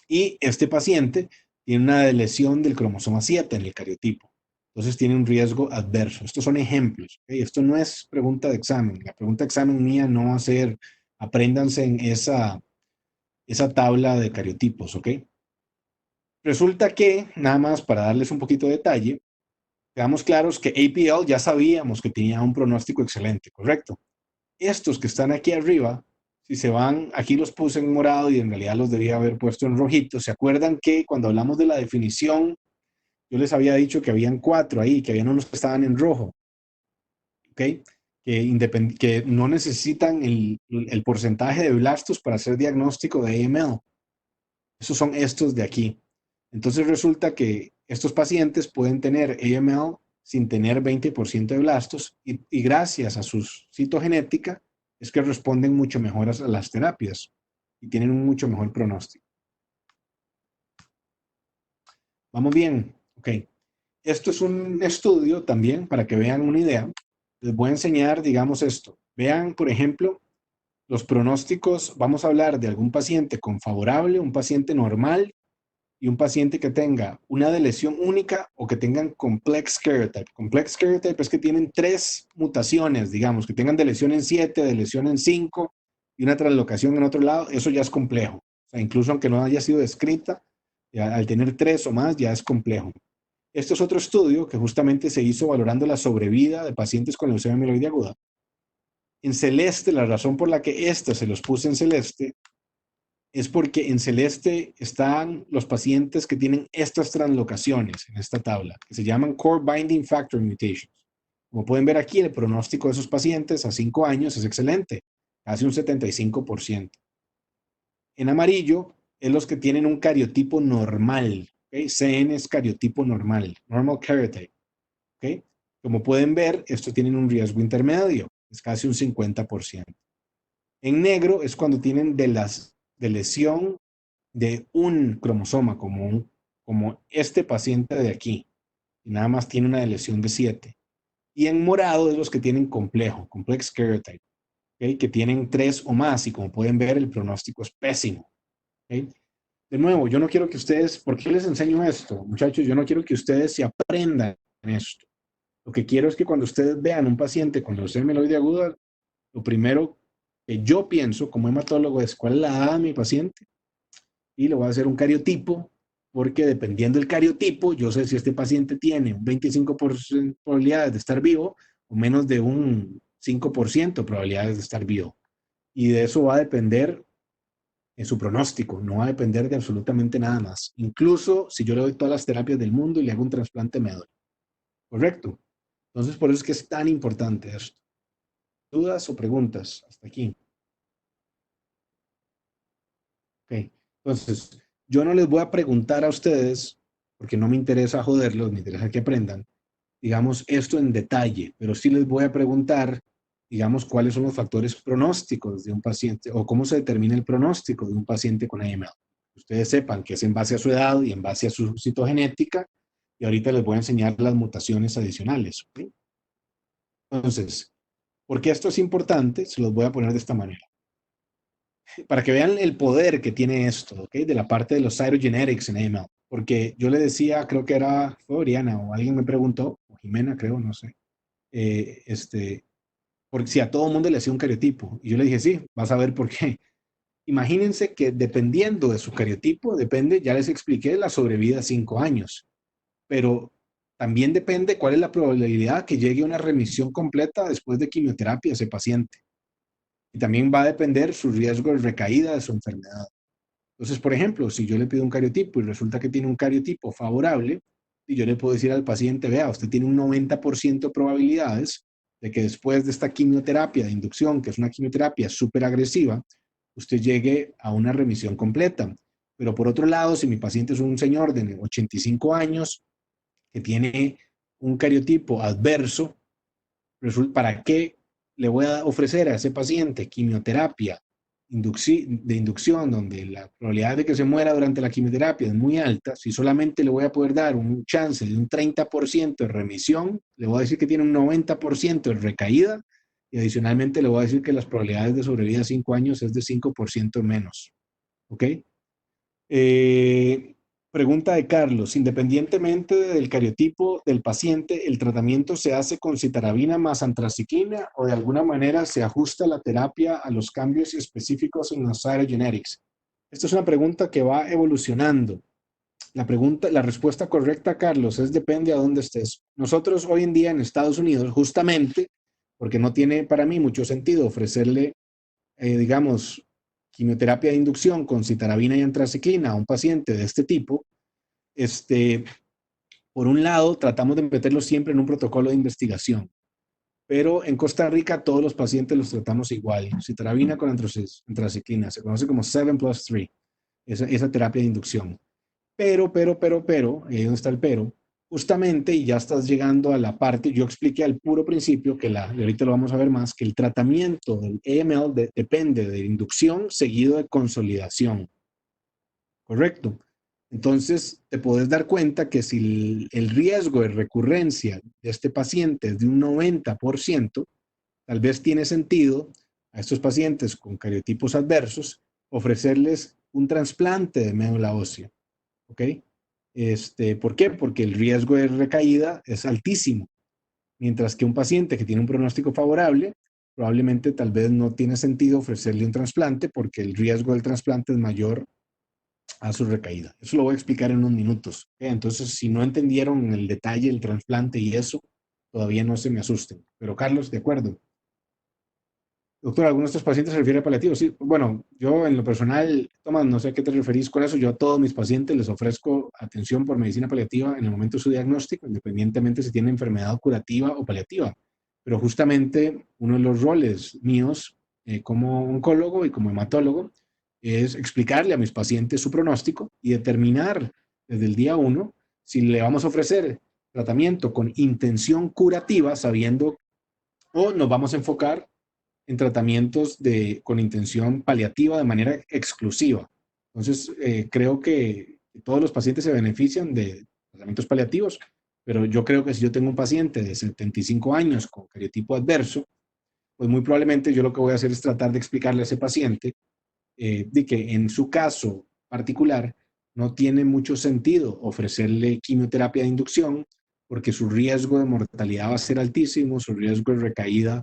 Y este paciente tiene una lesión del cromosoma 7 en el cariotipo. Entonces tiene un riesgo adverso. Estos son ejemplos. ¿Okay? Esto no es pregunta de examen. La pregunta de examen mía no va a ser, apréndanse en esa tabla de cariotipos, ¿ok? Resulta que, nada más para darles un poquito de detalle, quedamos claros que APL ya sabíamos que tenía un pronóstico excelente, ¿correcto? Estos que están aquí arriba, si se van, aquí los puse en morado y en realidad los debía haber puesto en rojito. ¿Se acuerdan que cuando hablamos de la definición, yo les había dicho que habían 4 ahí, que habían unos que estaban en rojo? ¿Ok? Que no necesitan el porcentaje de blastos para hacer diagnóstico de AML. Esos son estos de aquí. Entonces resulta que estos pacientes pueden tener AML sin tener 20% de blastos y gracias a su citogenética es que responden mucho mejor a las terapias y tienen un mucho mejor pronóstico. ¿Vamos bien? Ok. Esto es un estudio también para que vean una idea. Les voy a enseñar, digamos, esto. Vean, por ejemplo, Los pronósticos, vamos a hablar de algún paciente con favorable, un paciente normal y un paciente que tenga una lesión única o que tengan complex karyotype. Complex karyotype es que tienen 3 mutaciones, digamos, que tengan lesión en 7, lesión en 5 y una translocación en otro lado, eso ya es complejo. O sea, incluso aunque no haya sido descrita, ya, al tener 3 o más ya es complejo. Este es otro estudio que justamente se hizo valorando la sobrevida de pacientes con leucemia mieloide aguda. En celeste, la razón por la que se los puse en celeste es porque en celeste están los pacientes que tienen estas translocaciones en esta tabla, que se llaman Core Binding Factor Mutations. Como pueden ver aquí, el pronóstico de esos pacientes a 5 años es excelente, casi un 75%. En amarillo es los que tienen un cariotipo normal, ¿okay? CN es cariotipo normal, normal karyotype, ¿okay? Como pueden ver, estos tienen un riesgo intermedio, es casi un 50%. En negro es cuando tienen de lesión de un cromosoma, como este paciente de aquí, y nada más tiene una lesión de 7. Y en morado es los que tienen complejo, complex karyotype, ¿okay? Que tienen 3 o más, y como pueden ver, el pronóstico es pésimo. ¿Okay? De nuevo, yo no quiero que ustedes, ¿por qué les enseño esto? Muchachos, yo no quiero que ustedes se aprendan esto. Lo que quiero es que cuando ustedes vean un paciente con leucemia mieloide aguda, lo primero que yo pienso como hematólogo es cuál es la edad de mi paciente y le voy a hacer un cariotipo, porque dependiendo del cariotipo, yo sé si este paciente tiene un 25% de probabilidades de estar vivo o menos de un 5% de probabilidades de estar vivo. Y de eso va a depender en su pronóstico, no va a depender de absolutamente nada más. Incluso si yo le doy todas las terapias del mundo y le hago un trasplante me duele. ¿Correcto? Entonces, por eso es que es tan importante esto. ¿Dudas o preguntas hasta aquí? Ok. Entonces, yo no les voy a preguntar a ustedes, porque no me interesa joderlos, me interesa que aprendan, digamos, esto en detalle, pero sí les voy a preguntar, digamos, cuáles son los factores pronósticos de un paciente o cómo se determina el pronóstico de un paciente con AML. Ustedes sepan que es en base a su edad y en base a su citogenética, y ahorita les voy a enseñar las mutaciones adicionales. ¿Okay? Entonces, ¿por qué esto es importante? Se los voy a poner de esta manera. Para que vean el poder que tiene esto, ¿ok? De la parte de los cytogenetics en AML. Porque yo le decía, creo que era Oriana o alguien me preguntó, o Jimena creo, no sé, porque si a todo mundo le hacía un cariotipo. Y yo le dije, sí, vas a ver por qué. Imagínense que dependiendo de su cariotipo, depende, ya les expliqué, la sobrevida a 5 años. Pero también depende cuál es la probabilidad que llegue a una remisión completa después de quimioterapia ese paciente. Y también va a depender su riesgo de recaída de su enfermedad. Entonces, por ejemplo, si yo le pido un cariotipo y resulta que tiene un cariotipo favorable, y yo le puedo decir al paciente, vea, usted tiene un 90% de probabilidades de que después de esta quimioterapia de inducción, que es una quimioterapia súper agresiva, usted llegue a una remisión completa. Pero por otro lado, si mi paciente es un señor de 85 años que tiene un cariotipo adverso, ¿para qué le voy a ofrecer a ese paciente quimioterapia de inducción, donde la probabilidad de que se muera durante la quimioterapia es muy alta? Si solamente le voy a poder dar un chance de un 30% de remisión, le voy a decir que tiene un 90% de recaída, y adicionalmente le voy a decir que las probabilidades de sobrevivir a 5 años es de 5% menos. ¿Ok? Eh, Pregunta de Carlos, independientemente del cariotipo del paciente, ¿el tratamiento se hace con citarabina más antraciclina o de alguna manera se ajusta la terapia a los cambios específicos en los cytogenetics? Esta es una pregunta que va evolucionando. La respuesta correcta, Carlos, es depende a dónde estés. Nosotros hoy en día en Estados Unidos, justamente, porque no tiene para mí mucho sentido ofrecerle, digamos, quimioterapia de inducción con citarabina y antraciclina a un paciente de este tipo, por un lado, tratamos de meterlo siempre en un protocolo de investigación, pero en Costa Rica todos los pacientes los tratamos igual. Citarabina con antraciclina, se conoce como 7+3, esa terapia de inducción. Pero, ahí donde está el pero, justamente, y ya estás llegando a la parte, yo expliqué al puro principio, y ahorita lo vamos a ver más, que el tratamiento del AML depende de inducción seguido de consolidación. ¿Correcto? Entonces, te puedes dar cuenta que si el riesgo de recurrencia de este paciente es de un 90%, tal vez tiene sentido a estos pacientes con cariotipos adversos, ofrecerles un trasplante de médula ósea. ¿Ok? ¿Por qué? Porque el riesgo de recaída es altísimo. Mientras que un paciente que tiene un pronóstico favorable, probablemente tal vez no tiene sentido ofrecerle un trasplante porque el riesgo del trasplante es mayor a su recaída. Eso lo voy a explicar en unos minutos. ¿Okay? Entonces, si no entendieron el detalle del trasplante y eso, todavía no se me asusten. Pero Carlos, de acuerdo. Doctor, ¿algunos de estos pacientes se refiere a paliativos? Sí, bueno, yo en lo personal, Tomás, no sé a qué te referís con eso. Yo a todos mis pacientes les ofrezco atención por medicina paliativa en el momento de su diagnóstico, independientemente si tiene enfermedad curativa o paliativa. Pero justamente uno de los roles míos como oncólogo y como hematólogo es explicarle a mis pacientes su pronóstico y determinar desde el día uno si le vamos a ofrecer tratamiento con intención curativa, sabiendo o nos vamos a enfocar en tratamientos con intención paliativa de manera exclusiva. Entonces, creo que todos los pacientes se benefician de tratamientos paliativos, pero yo creo que si yo tengo un paciente de 75 años con cariotipo adverso, pues muy probablemente yo lo que voy a hacer es tratar de explicarle a ese paciente de que en su caso particular no tiene mucho sentido ofrecerle quimioterapia de inducción porque su riesgo de mortalidad va a ser altísimo, su riesgo de recaída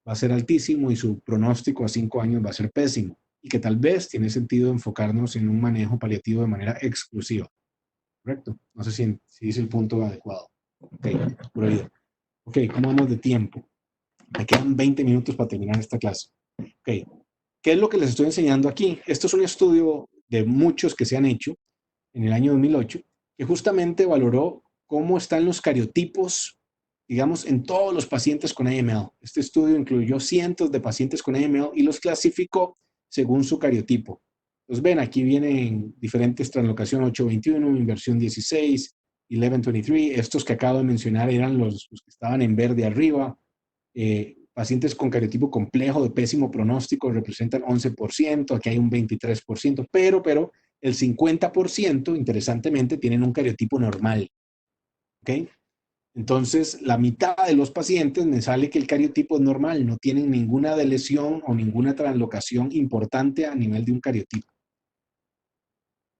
va a ser altísimo y su pronóstico a 5 años va a ser pésimo. Y que tal vez tiene sentido enfocarnos en un manejo paliativo de manera exclusiva. ¿Correcto? No sé si es el punto adecuado. Ok, pura vida. Ok, ¿cómo vamos de tiempo? Me quedan 20 minutos para terminar esta clase. Ok, ¿qué es lo que les estoy enseñando aquí? Esto es un estudio de muchos que se han hecho en el año 2008, que justamente valoró cómo están los cariotipos, digamos, en todos los pacientes con AML. Este estudio incluyó cientos de pacientes con AML y los clasificó según su cariotipo. Entonces, ven, aquí vienen diferentes translocación 821, inversión 16, 1123. Estos que acabo de mencionar eran los que estaban en verde arriba. Pacientes con cariotipo complejo de pésimo pronóstico representan 11%, aquí hay un 23%, pero el 50%, interesantemente, tienen un cariotipo normal. ¿Ok? Entonces, la mitad de los pacientes me sale que el cariotipo es normal, no tienen ninguna lesión o ninguna translocación importante a nivel de un cariotipo.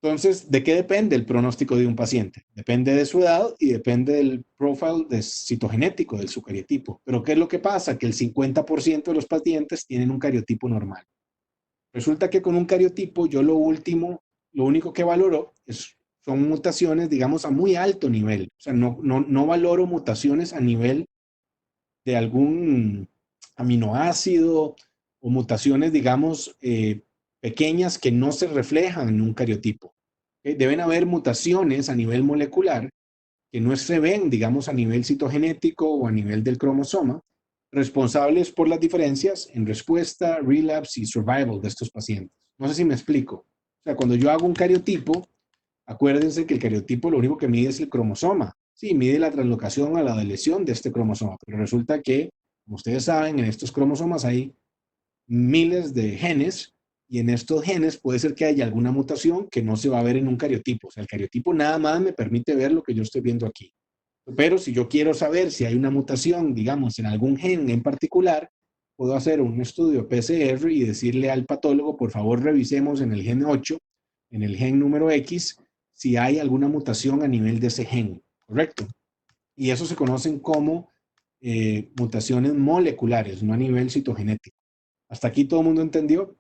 Entonces, ¿de qué depende el pronóstico de un paciente? Depende de su edad y depende del profile citogenético del su cariotipo. Pero ¿qué es lo que pasa? Que el 50% de los pacientes tienen un cariotipo normal. Resulta que con un cariotipo yo lo único que valoro son mutaciones, digamos, a muy alto nivel. O sea, no valoro mutaciones a nivel de algún aminoácido o mutaciones, digamos, pequeñas que no se reflejan en un cariotipo. ¿Okay? Deben haber mutaciones a nivel molecular que no se ven, digamos, a nivel citogenético o a nivel del cromosoma, responsables por las diferencias en respuesta, relapse y survival de estos pacientes. No sé si me explico. O sea, cuando yo hago un cariotipo, acuérdense que el cariotipo lo único que mide es el cromosoma. Sí, mide la translocación a la lesión de este cromosoma, pero resulta que, como ustedes saben, en estos cromosomas hay miles de genes y en estos genes puede ser que haya alguna mutación que no se va a ver en un cariotipo. O sea, el cariotipo nada más me permite ver lo que yo estoy viendo aquí. Pero si yo quiero saber si hay una mutación, digamos, en algún gen en particular, puedo hacer un estudio PCR y decirle al patólogo, por favor, revisemos en el gen 8, en el gen número X, si hay alguna mutación a nivel de ese gen, ¿correcto? Y eso se conocen como mutaciones moleculares, no a nivel citogenético. ¿Hasta aquí todo el mundo entendió?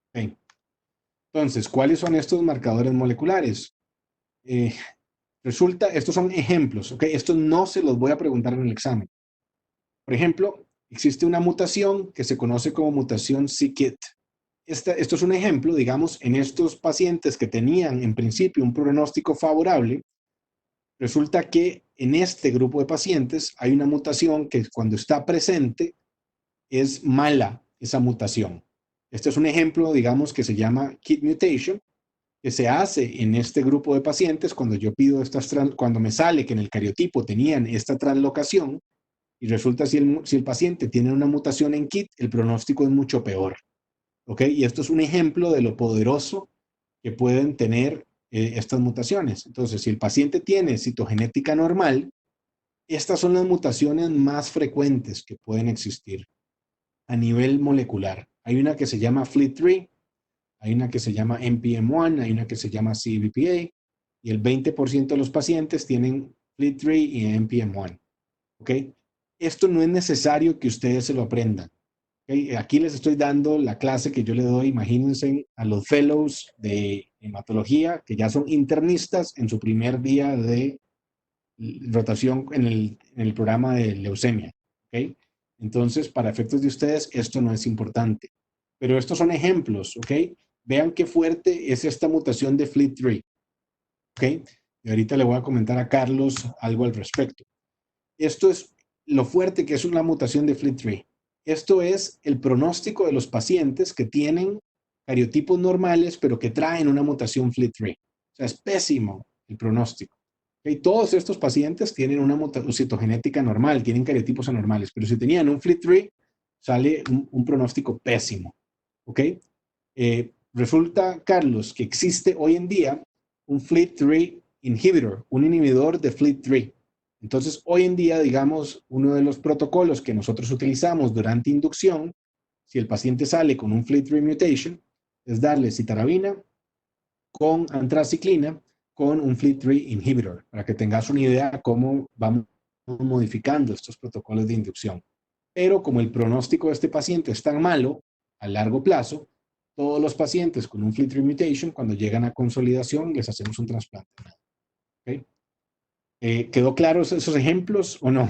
Okay. Entonces, ¿cuáles son estos marcadores moleculares? Estos son ejemplos, ¿ok? Estos no se los voy a preguntar en el examen. Por ejemplo, existe una mutación que se conoce como mutación c-KIT. Esto es un ejemplo, digamos, en estos pacientes que tenían en principio un pronóstico favorable, resulta que en este grupo de pacientes hay una mutación que cuando está presente es mala esa mutación. Este es un ejemplo, digamos, que se llama KIT mutation, que se hace en este grupo de pacientes cuando yo pido cuando me sale que en el cariotipo tenían esta translocación y resulta si el paciente tiene una mutación en KIT, el pronóstico es mucho peor. ¿Ok? Y esto es un ejemplo de lo poderoso que pueden tener estas mutaciones. Entonces, si el paciente tiene citogenética normal, Estas son las mutaciones más frecuentes que pueden existir a nivel molecular. Hay una que se llama FLT3, hay una que se llama NPM1, hay una que se llama CBPA, y el 20% de los pacientes tienen FLT3 y NPM1. ¿Ok? Esto no es necesario que ustedes se lo aprendan. ¿Okay? Aquí les estoy dando la clase que yo le doy, imagínense, a los fellows de hematología que ya son internistas en su primer día de rotación en el programa de leucemia. ¿Ok? Entonces, para efectos de ustedes, esto no es importante. Pero estos son ejemplos, ¿ok? Vean qué fuerte es esta mutación de FLT3, ¿ok? Y ahorita le voy a comentar a Carlos algo al respecto. Esto es lo fuerte que es una mutación de FLT3. Esto es el pronóstico de los pacientes que tienen cariotipos normales, pero que traen una mutación FLT3. O sea, es pésimo el pronóstico. ¿Okay? Todos estos pacientes tienen una citogenética normal, tienen cariotipos anormales, pero si tenían un FLT3, sale un pronóstico pésimo. ¿Ok? Resulta, Carlos, que existe hoy en día un FLT3 inhibitor, un inhibidor de FLT3. Entonces, hoy en día, digamos, uno de los protocolos que nosotros utilizamos durante inducción, si el paciente sale con un FLT3 mutation, es darle citarabina con antraciclina con un FLT3 inhibitor, para que tengas una idea cómo vamos modificando estos protocolos de inducción. Pero como el pronóstico de este paciente es tan malo a largo plazo, todos los pacientes con un FLT3 mutation, cuando llegan a consolidación, les hacemos un trasplante. ¿Okay? ¿Quedó claro esos ejemplos o no?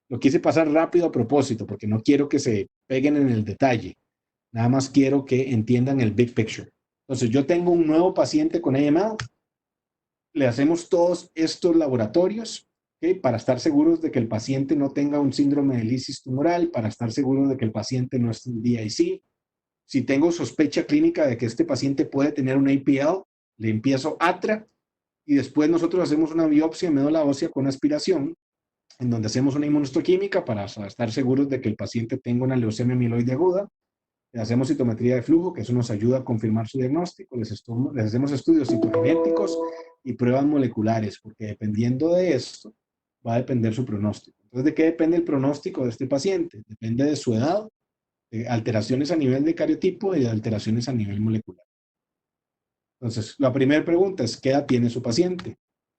Lo quise pasar rápido a propósito, porque no quiero que se peguen en el detalle. Nada más quiero que entiendan el big picture. Entonces, yo tengo un nuevo paciente con AML, le hacemos todos estos laboratorios, ¿okay? Para estar seguros de que el paciente no tenga un síndrome de lisis tumoral, para estar seguros de que el paciente no esté en DIC. Si tengo sospecha clínica de que este paciente puede tener un APL, le empiezo ATRA y después nosotros hacemos una biopsia de médula ósea con aspiración, en donde hacemos una inmunohistoquímica para estar seguros de que el paciente tenga una leucemia mieloide aguda. Le hacemos citometría de flujo, que eso nos ayuda a confirmar su diagnóstico. Les hacemos estudios citogenéticos y pruebas moleculares, porque dependiendo de esto, va a depender su pronóstico. Entonces, ¿de qué depende el pronóstico de este paciente? Depende de su edad, de alteraciones a nivel de cariotipo y de alteraciones a nivel molecular. Entonces, la primera pregunta es, ¿qué edad tiene su paciente?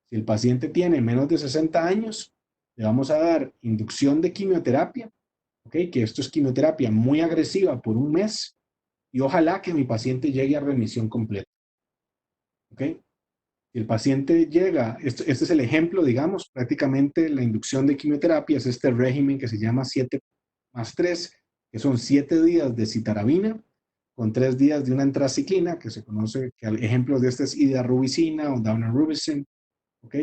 Si el paciente tiene menos de 60 años, le vamos a dar inducción de quimioterapia, ¿okay? Que esto es quimioterapia muy agresiva por un mes, y ojalá que mi paciente llegue a remisión completa. ¿Ok? Si el paciente llega, este es el ejemplo, digamos, prácticamente la inducción de quimioterapia es este régimen que se llama 7+3, que son 7 días de citarabina con 3 días de una antraciclina, que se conoce, que ejemplos de este es idarubicina o daunorubicin, ¿ok?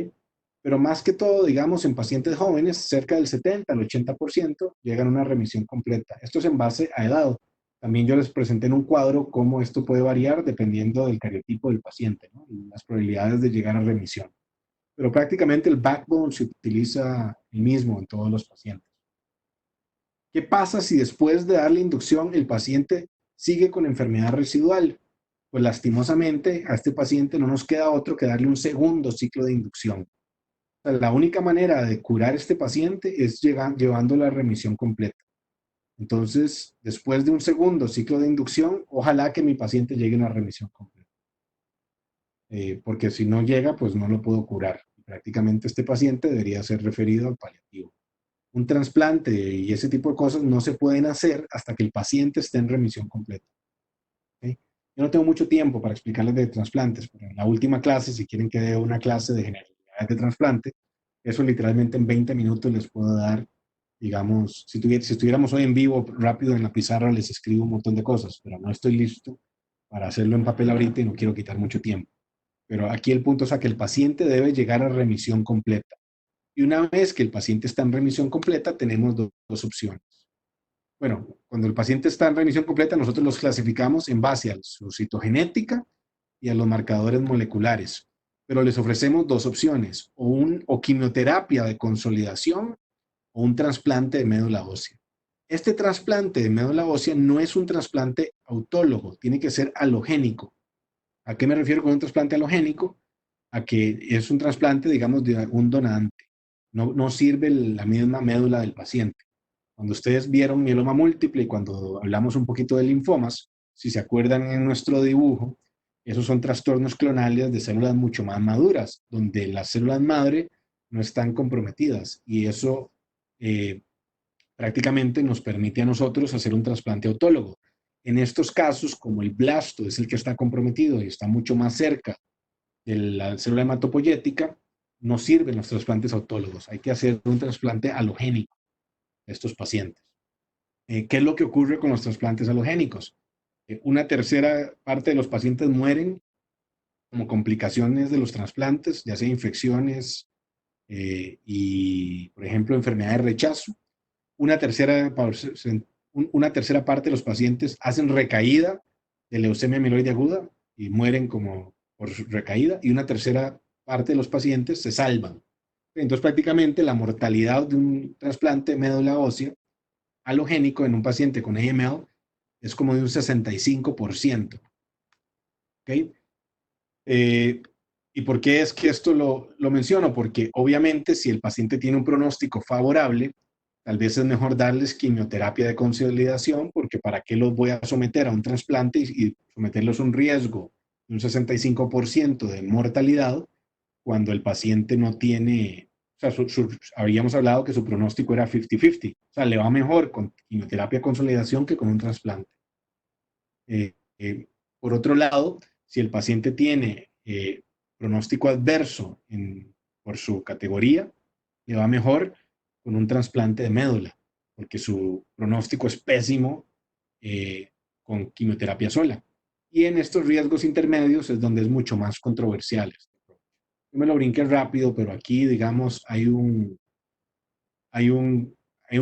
Pero más que todo, digamos, en pacientes jóvenes, cerca del 70 al 80% llegan a una remisión completa. Esto es en base a edad. También yo les presenté en un cuadro cómo esto puede variar dependiendo del cariotipo del paciente, ¿no? Y las probabilidades de llegar a remisión. Pero prácticamente el backbone se utiliza el mismo en todos los pacientes. ¿Qué pasa si después de darle inducción el paciente sigue con enfermedad residual? Pues lastimosamente a este paciente no nos queda otro que darle un segundo ciclo de inducción. La única manera de curar a este paciente es llevándolo a remisión completa. Entonces, después de un segundo ciclo de inducción, ojalá que mi paciente llegue a una remisión completa. Porque si no llega, pues no lo puedo curar. Prácticamente este paciente debería ser referido al paliativo. Un trasplante y ese tipo de cosas no se pueden hacer hasta que el paciente esté en remisión completa. ¿Okay? Yo no tengo mucho tiempo para explicarles de trasplantes, pero en la última clase, si quieren que dé una clase de generalidades de trasplante, eso literalmente en 20 minutos les puedo dar, digamos, si estuviéramos hoy en vivo, rápido en la pizarra les escribo un montón de cosas, pero no estoy listo para hacerlo en papel ahorita y no quiero quitar mucho tiempo. Pero aquí el punto es que el paciente debe llegar a remisión completa. Y una vez que el paciente está en remisión completa, tenemos dos opciones. Bueno, cuando el paciente está en remisión completa, nosotros los clasificamos en base a su citogenética y a los marcadores moleculares. Pero les ofrecemos dos opciones, o quimioterapia de consolidación o un trasplante de médula ósea. Este trasplante de médula ósea no es un trasplante autólogo, tiene que ser halogénico. ¿A qué me refiero con un trasplante halogénico? A que es un trasplante, digamos, de un donante. no sirve la misma médula del paciente. Cuando ustedes vieron mieloma múltiple y cuando hablamos un poquito de linfomas, si se acuerdan en nuestro dibujo, esos son trastornos clonales de células mucho más maduras, donde las células madre no están comprometidas y eso prácticamente nos permite a nosotros hacer un trasplante autólogo. En estos casos, como el blasto es el que está comprometido y está mucho más cerca de la célula hematopoyética, no sirven los trasplantes autólogos. Hay que hacer un trasplante halogénico de estos pacientes. ¿Qué es lo que ocurre con los trasplantes halogénicos? Una tercera parte de los pacientes mueren como complicaciones de los trasplantes, ya sea infecciones y, por ejemplo, enfermedad de rechazo. Una tercera parte de los pacientes hacen recaída de leucemia mieloide aguda y mueren como por recaída, y una tercera parte de los pacientes se salvan. Entonces, prácticamente la mortalidad de un trasplante de médula ósea halogénico en un paciente con AML es como de un 65%. ¿Okay? ¿Y por qué es que esto lo menciono? Porque obviamente si el paciente tiene un pronóstico favorable, tal vez es mejor darles quimioterapia de consolidación, porque ¿para qué los voy a someter a un trasplante y someterlos a un riesgo de un 65% de mortalidad cuando el paciente no tiene, o sea, habríamos hablado que su pronóstico era 50-50, o sea, le va mejor con quimioterapia de consolidación que con un trasplante. Por otro lado, si el paciente tiene pronóstico adverso por su categoría, le va mejor con un trasplante de médula, porque su pronóstico es pésimo con quimioterapia sola. Y en estos riesgos intermedios es donde es mucho más controversial. Yo me lo brinqué rápido, pero aquí, digamos, hay un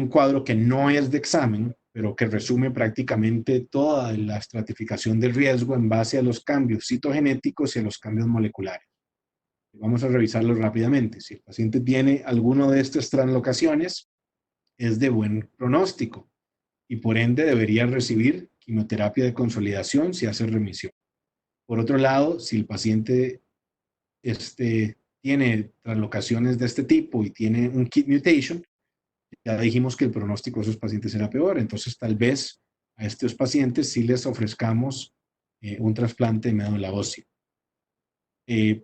cuadro que no es de examen, pero que resume prácticamente toda la estratificación del riesgo en base a los cambios citogenéticos y a los cambios moleculares. Vamos a revisarlo rápidamente. Si el paciente tiene alguno de estas translocaciones, es de buen pronóstico y por ende debería recibir quimioterapia de consolidación si hace remisión. Por otro lado, si el paciente tiene translocaciones de este tipo y tiene un KIT mutation, ya dijimos que el pronóstico de esos pacientes era peor, entonces tal vez a estos pacientes sí les ofrezcamos un trasplante de médula ósea.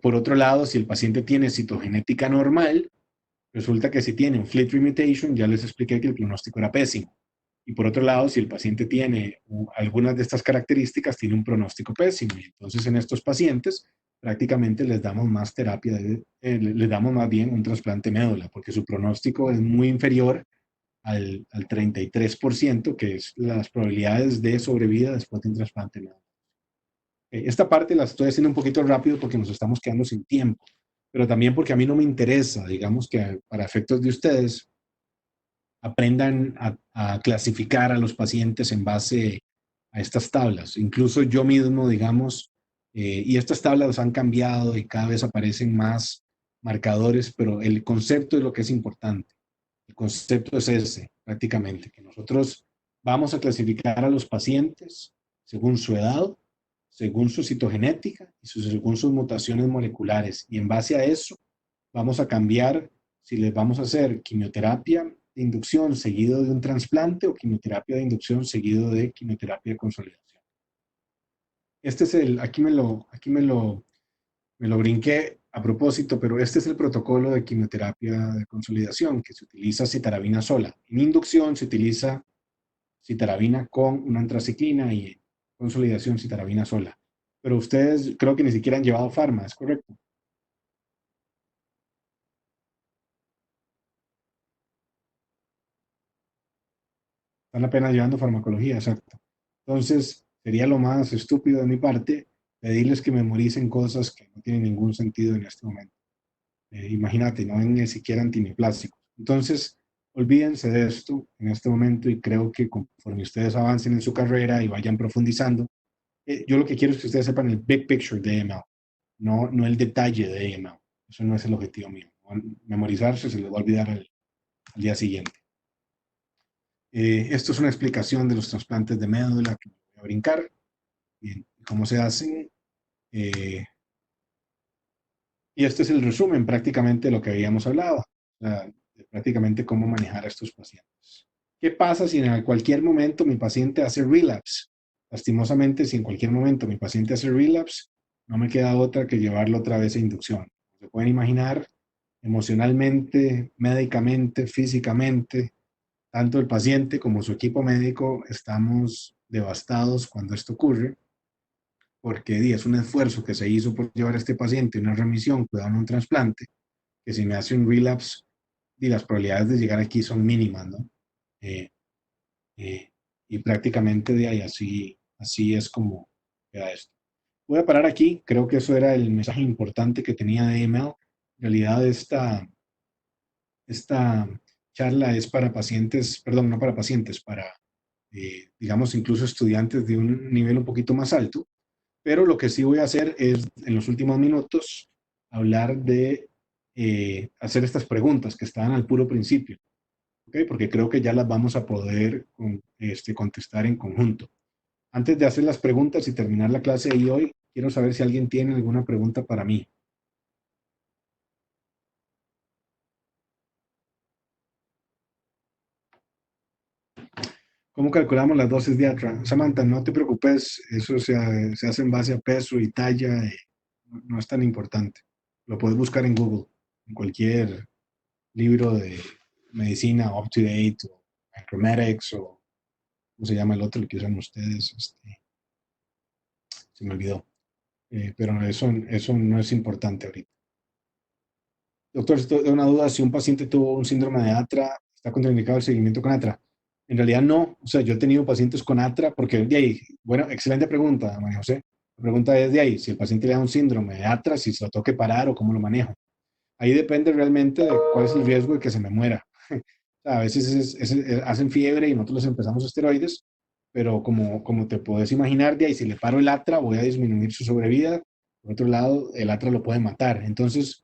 Por otro lado, si el paciente tiene citogenética normal, resulta que si tiene un FLT3 mutation, ya les expliqué que el pronóstico era pésimo. Y por otro lado, si el paciente tiene algunas de estas características, tiene un pronóstico pésimo. Y entonces en estos pacientes prácticamente les damos más terapia, les damos más bien un trasplante médula, porque su pronóstico es muy inferior al 33%, que es las probabilidades de sobrevida después de un trasplante médula. Esta parte la estoy haciendo un poquito rápido porque nos estamos quedando sin tiempo, pero también porque a mí no me interesa, digamos que para efectos de ustedes, aprendan a clasificar a los pacientes en base a estas tablas. Incluso yo mismo, digamos, y estas tablas han cambiado y cada vez aparecen más marcadores, pero el concepto es lo que es importante. El concepto es ese, prácticamente, que nosotros vamos a clasificar a los pacientes según su edad, según su citogenética y según sus mutaciones moleculares. Y en base a eso, vamos a cambiar si les vamos a hacer quimioterapia de inducción seguido de un trasplante o quimioterapia de inducción seguido de quimioterapia de consolidación. Este es aquí me lo brinqué a propósito, pero este es el protocolo de quimioterapia de consolidación, que se utiliza citarabina sola. En inducción se utiliza citarabina con una antraciclina y en consolidación citarabina sola. Pero ustedes creo que ni siquiera han llevado farma, ¿es correcto? Están apenas llevando farmacología, exacto. Entonces, sería lo más estúpido de mi parte pedirles que memoricen cosas que no tienen ningún sentido en este momento. Imagínate, no ven ni siquiera antineoplásicos. Entonces, olvídense de esto en este momento y creo que conforme ustedes avancen en su carrera y vayan profundizando, yo lo que quiero es que ustedes sepan el big picture de AML, no el detalle de AML. Eso no es el objetivo mío. Memorizarse se les va a olvidar al día siguiente. Esto es una explicación de los trasplantes de médula que voy a brincar. Bien, cómo se hacen. Y este es el resumen prácticamente de lo que habíamos hablado. de prácticamente cómo manejar a estos pacientes. ¿Qué pasa si en cualquier momento mi paciente hace relapse? Lastimosamente, si en cualquier momento mi paciente hace relapse, no me queda otra que llevarlo otra vez a inducción. Se pueden imaginar, emocionalmente, médicamente, físicamente, tanto el paciente como su equipo médico estamos devastados cuando esto ocurre, porque es un esfuerzo que se hizo por llevar a este paciente a una remisión, cuidado un trasplante, que si me hace un relapse, las probabilidades de llegar aquí son mínimas, ¿no? Eh, eh, y prácticamente de ahí así es como queda esto. Voy a parar aquí, creo que eso era el mensaje importante que tenía de email. En realidad esta charla es para pacientes, perdón, no para pacientes, para, digamos, incluso estudiantes de un nivel un poquito más alto, pero lo que sí voy a hacer es, en los últimos minutos, hablar de hacer estas preguntas que estaban al puro principio, ¿okay? Porque creo que ya las vamos a poder contestar en conjunto. Antes de hacer las preguntas y terminar la clase de hoy, quiero saber si alguien tiene alguna pregunta para mí. ¿Cómo calculamos las dosis de Atra? Samantha, no te preocupes, eso se hace en base a peso y talla, no es tan importante. Lo puedes buscar en Google, en cualquier libro de medicina, Up to Date, o Micromedics, o ¿cómo se llama el otro que usan ustedes? Se me olvidó. Pero eso no es importante ahorita. Doctor, si tengo una duda, si un paciente tuvo un síndrome de Atra, ¿está contraindicado el seguimiento con Atra? En realidad no, o sea, yo he tenido pacientes con Atra porque de ahí, bueno, excelente pregunta, María José. La pregunta es de ahí, si el paciente le da un síndrome de Atra, si se lo tengo que parar o cómo lo manejo. Ahí depende realmente de cuál es el riesgo de que se me muera. O sea, a veces hacen fiebre y nosotros les empezamos esteroides, pero como te puedes imaginar, de ahí, si le paro el Atra, voy a disminuir su sobrevida. Por otro lado, el Atra lo puede matar. Entonces,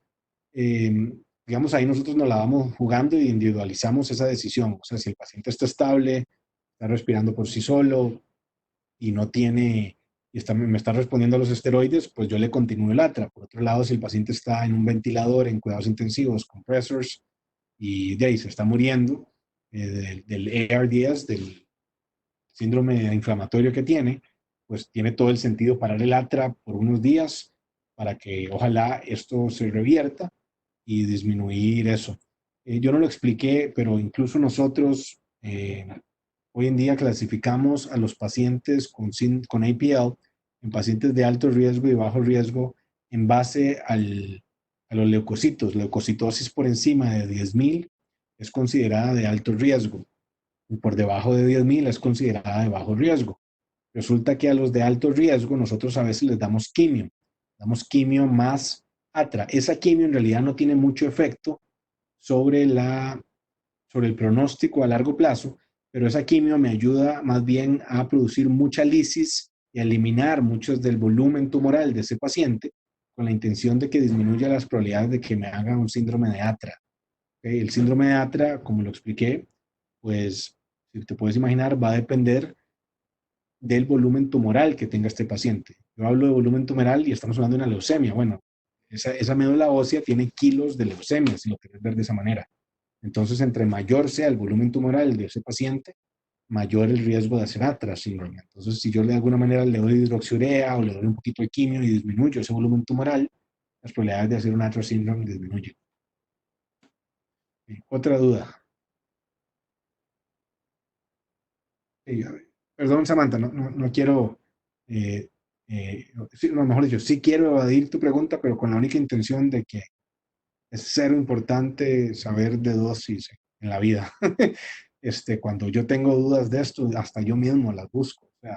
eh, digamos, ahí nosotros nos la vamos jugando y individualizamos esa decisión. O sea, si el paciente está estable, está respirando por sí solo y no tiene, me está respondiendo a los esteroides, pues yo le continúo el ATRA. Por otro lado, si el paciente está en un ventilador, en cuidados intensivos, compressors, y de ahí se está muriendo del ARDS, del síndrome inflamatorio que tiene, pues tiene todo el sentido parar el ATRA por unos días para que ojalá esto se revierta y disminuir eso. Yo no lo expliqué, pero incluso nosotros hoy en día clasificamos a los pacientes con APL en pacientes de alto riesgo y bajo riesgo en base a los leucocitos. Leucocitosis por encima de 10.000 es considerada de alto riesgo y por debajo de 10.000 es considerada de bajo riesgo. Resulta que a los de alto riesgo nosotros a veces les damos quimio más atra. Esa quimio en realidad no tiene mucho efecto sobre, sobre el pronóstico a largo plazo, pero esa quimio me ayuda más bien a producir mucha lisis y a eliminar muchos del volumen tumoral de ese paciente con la intención de que disminuya las probabilidades de que me haga un síndrome de Atra. ¿Okay? El síndrome de Atra, como lo expliqué, pues si te puedes imaginar, va a depender del volumen tumoral que tenga este paciente. Yo hablo de volumen tumoral y estamos hablando de una leucemia. Bueno, esa médula ósea tiene kilos de leucemia, si lo quieres ver de esa manera. Entonces, entre mayor sea el volumen tumoral de ese paciente, mayor el riesgo de hacer Atra síndrome. Entonces, si yo de alguna manera le doy hidroxiurea o le doy un poquito de quimio y disminuyo ese volumen tumoral, las probabilidades de hacer un Atra síndrome disminuyen. Otra duda. Perdón, Samantha, no quiero, sí, no, mejor dicho, sí quiero evadir tu pregunta, pero con la única intención de que es cero importante saber de dosis en la vida. Cuando yo tengo dudas de esto, hasta yo mismo las busco. O sea,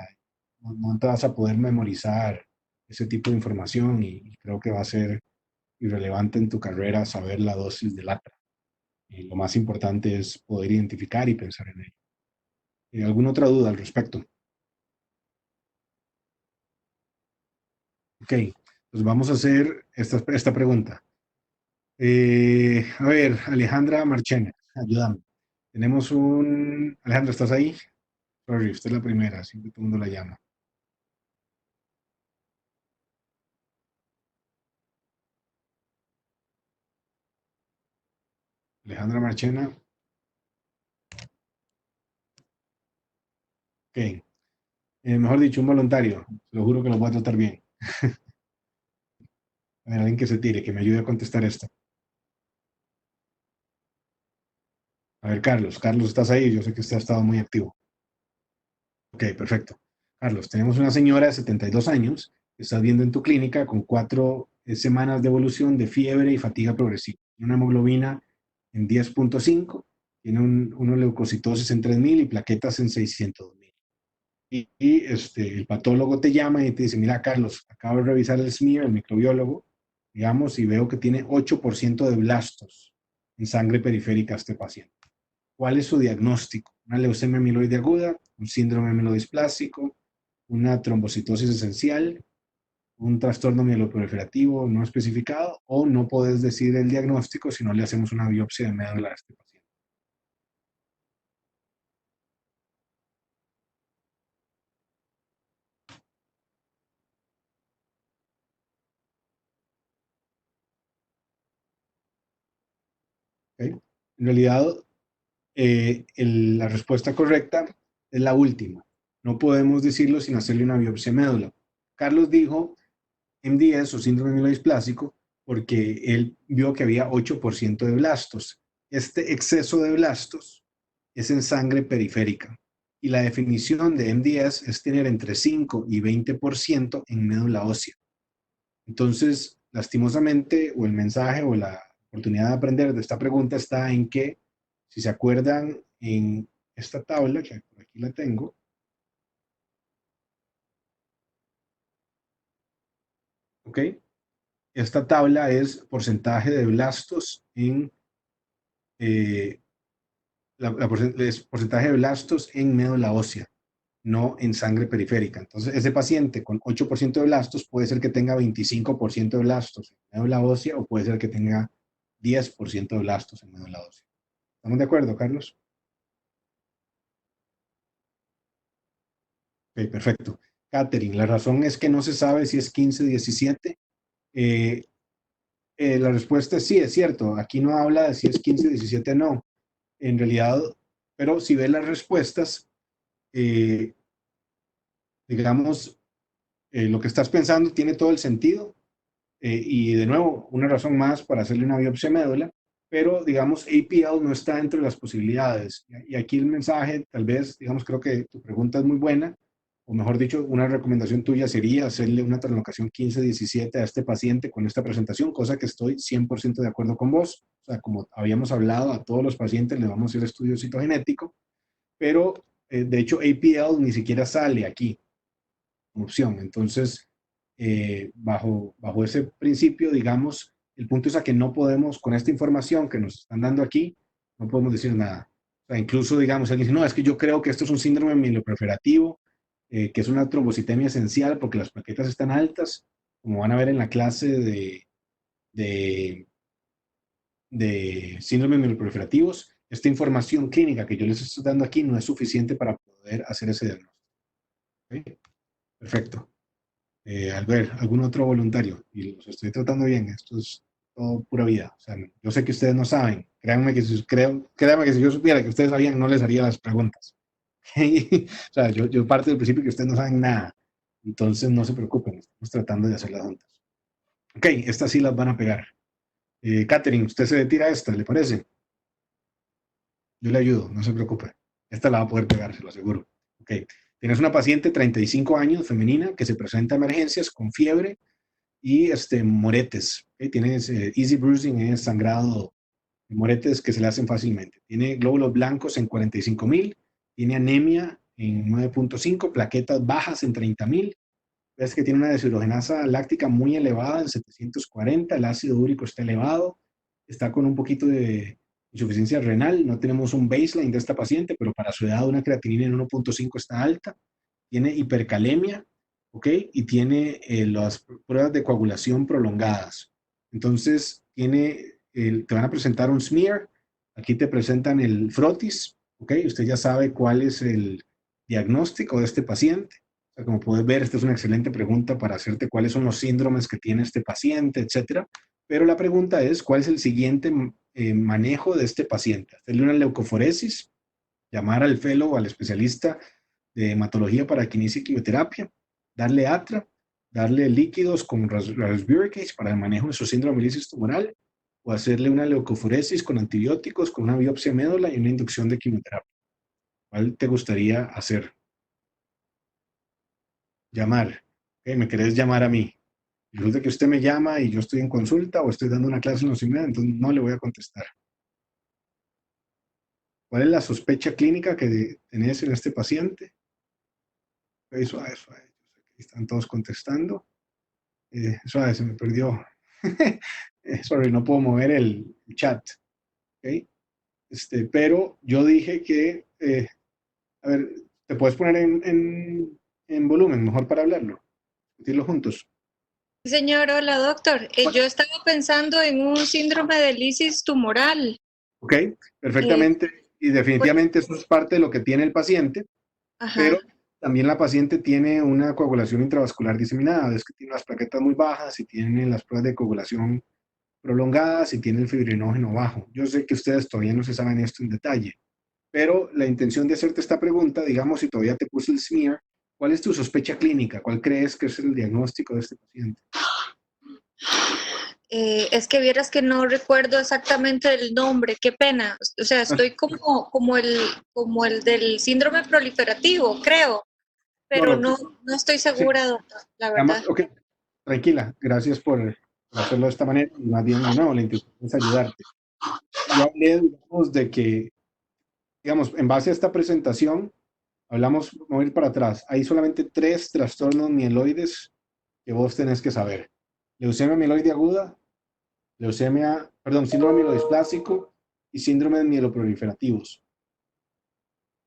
no te vas a poder memorizar ese tipo de información y creo que va a ser irrelevante en tu carrera saber la dosis del ATRA. Lo más importante es poder identificar y pensar en ello. ¿Alguna otra duda al respecto? Ok, pues vamos a hacer esta pregunta. A ver, Alejandra Marchena, ayúdame. Tenemos un... Alejandra, ¿estás ahí? Sorry, usted es la primera, siempre todo el mundo la llama. Alejandra. Alejandra Marchena. Ok. Mejor dicho, un voluntario. Se lo juro que lo voy a tratar bien. A ver, alguien que se tire, que me ayude a contestar esto. A ver, Carlos. Carlos, ¿estás ahí? Yo sé que usted ha estado muy activo. Ok, perfecto. Carlos, tenemos una señora de 72 años que estás viendo en tu clínica con 4 semanas de evolución de fiebre y fatiga progresiva. Tiene una hemoglobina en 10.5, tiene una leucocitosis en 3.000 y plaquetas en 600.000. El patólogo te llama y te dice, mira, Carlos, acabo de revisar el smear, el microbiólogo, digamos, y veo que tiene 8% de blastos en sangre periférica este paciente. ¿Cuál es su diagnóstico? Una leucemia amiloide aguda, un síndrome amiloidisplásico, una trombocitosis esencial, un trastorno mieloproliferativo no especificado, o no puedes decir el diagnóstico si no le hacemos una biopsia de médula a este paciente. ¿Okay? En realidad, la respuesta correcta es la última. No podemos decirlo sin hacerle una biopsia de médula. Carlos dijo MDS o síndrome amiloidisplásico porque él vio que había 8% de blastos. Este exceso de blastos es en sangre periférica y la definición de MDS es tener entre 5 y 20% en médula ósea. Entonces, lastimosamente, o el mensaje o la oportunidad de aprender de esta pregunta está en que, si se acuerdan, en esta tabla, que por aquí la tengo, ¿ok? Esta tabla es porcentaje de blastos en es porcentaje de blastos en médula ósea, no en sangre periférica. Entonces, ese paciente con 8% de blastos puede ser que tenga 25% de blastos en médula ósea o puede ser que tenga 10% de blastos en médula ósea. ¿Estamos de acuerdo, Carlos? Ok, perfecto. Catherine, la razón es que no se sabe si es 15 o 17. La respuesta es sí, es cierto. Aquí no habla de si es 15 o 17, no. En realidad, pero si ves las respuestas, eh, digamos, lo que estás pensando tiene todo el sentido. Y de nuevo, una razón más para hacerle una biopsia de médula, pero digamos, APL no está entre las posibilidades. Y aquí el mensaje, tal vez, digamos, creo que tu pregunta es muy buena, o mejor dicho, una recomendación tuya sería hacerle una translocación 15-17 a este paciente con esta presentación, cosa que estoy 100% de acuerdo con vos. O sea, como habíamos hablado, a todos los pacientes le vamos a hacer estudio citogenético, pero de hecho APL ni siquiera sale aquí como opción. Entonces, bajo ese principio, digamos, el punto es a que no podemos, con esta información que nos están dando aquí, no podemos decir nada. O sea, incluso, digamos, alguien dice, no, es que yo creo que esto es un síndrome mieloproliferativo, que es una trombocitemia esencial porque las plaquetas están altas, como van a ver en la clase de, de síndromes mieloproliferativos. Esta información clínica que yo les estoy dando aquí no es suficiente para poder hacer ese diagnóstico. ¿Okay? Perfecto. Albert, algún otro voluntario, y los estoy tratando bien, esto es todo pura vida. O sea, yo sé que ustedes no saben, créanme que si yo supiera que ustedes sabían, no les haría las preguntas. O sea, yo parto del principio que ustedes no saben nada, entonces no se preocupen, estamos tratando de hacerlas juntas. Ok, estas sí las van a pegar. Catherine, usted se tira esta, ¿le parece? Yo le ayudo, no se preocupe. Esta la va a poder pegar, se lo aseguro. Ok, tienes una paciente, 35 años, femenina, que se presenta a emergencias con fiebre, y moretes. ¿Okay? Tienes easy bruising, es sangrado, moretes que se le hacen fácilmente. Tiene glóbulos blancos en 45.000, tiene anemia en 9.5, plaquetas bajas en 30.000. Ves que tiene una deshidrogenasa láctica muy elevada en 740, el ácido úrico está elevado, está con un poquito de insuficiencia renal, no tenemos un baseline de esta paciente, pero para su edad una creatinina en 1.5 está alta, tiene hipercalemia, ¿ok? Y tiene las pruebas de coagulación prolongadas. Entonces, te van a presentar un smear, aquí te presentan el frotis, ¿ok? Usted ya sabe cuál es el diagnóstico de este paciente. O sea, como puedes ver, esta es una excelente pregunta para hacerte cuáles son los síndromes que tiene este paciente, etcétera. Pero la pregunta es, ¿cuál es el siguiente manejo de este paciente? Hacerle una leucoforesis, llamar al fellow o al especialista de hematología para que inicie quimioterapia, darle atra, darle líquidos con rasburicase para el manejo de su síndrome de lisis tumoral, o hacerle una leucoforesis con antibióticos, con una biopsia de médula y una inducción de quimioterapia. ¿Cuál te gustaría hacer? Llamar. ¿Okay? ¿Me querés llamar a mí? Resulta que usted me llama y yo estoy en consulta o estoy dando una clase en la universidad, entonces no le voy a contestar. ¿Cuál es la sospecha clínica que tenés en este paciente? Suave, suave. Están todos contestando. Suave, se me perdió. Sorry, no puedo mover el chat. ¿Okay? Pero yo dije que, a ver, te puedes poner en volumen, mejor para hablarlo, discutirlo juntos. Señor, hola doctor. Yo estaba pensando en un síndrome de lisis tumoral. Ok, perfectamente. Y definitivamente eso es parte de lo que tiene el paciente, pero también la paciente tiene una coagulación intravascular diseminada, es que tiene las plaquetas muy bajas y tiene las pruebas de coagulación prolongadas y tiene el fibrinógeno bajo. Yo sé que ustedes todavía no se saben esto en detalle, pero la intención de hacerte esta pregunta, digamos, si todavía te puse el smear, ¿cuál es tu sospecha clínica? ¿Cuál crees que es el diagnóstico de este paciente? Es que vieras que no recuerdo exactamente el nombre, qué pena. O sea, estoy como el del síndrome proliferativo, creo, pero no estoy segura, doctor, la verdad. Ok, tranquila, gracias por hacerlo de esta manera. Más bien, no, la intención es ayudarte. Yo hablé, digamos, de que, digamos, en base a esta presentación, hablamos, vamos a ir para atrás. Hay solamente 3 trastornos mieloides que vos tenés que saber. Leucemia mieloide aguda, síndrome mielodisplásico y síndromes mieloproliferativos.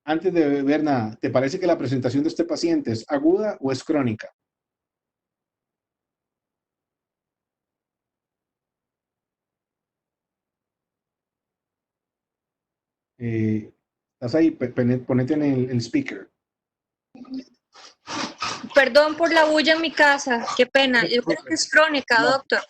Antes de ver nada, ¿te parece que la presentación de este paciente es aguda o es crónica? ¿Estás ahí? Ponete en el speaker. Perdón por la bulla en mi casa, qué pena. Yo creo que es crónica, doctor.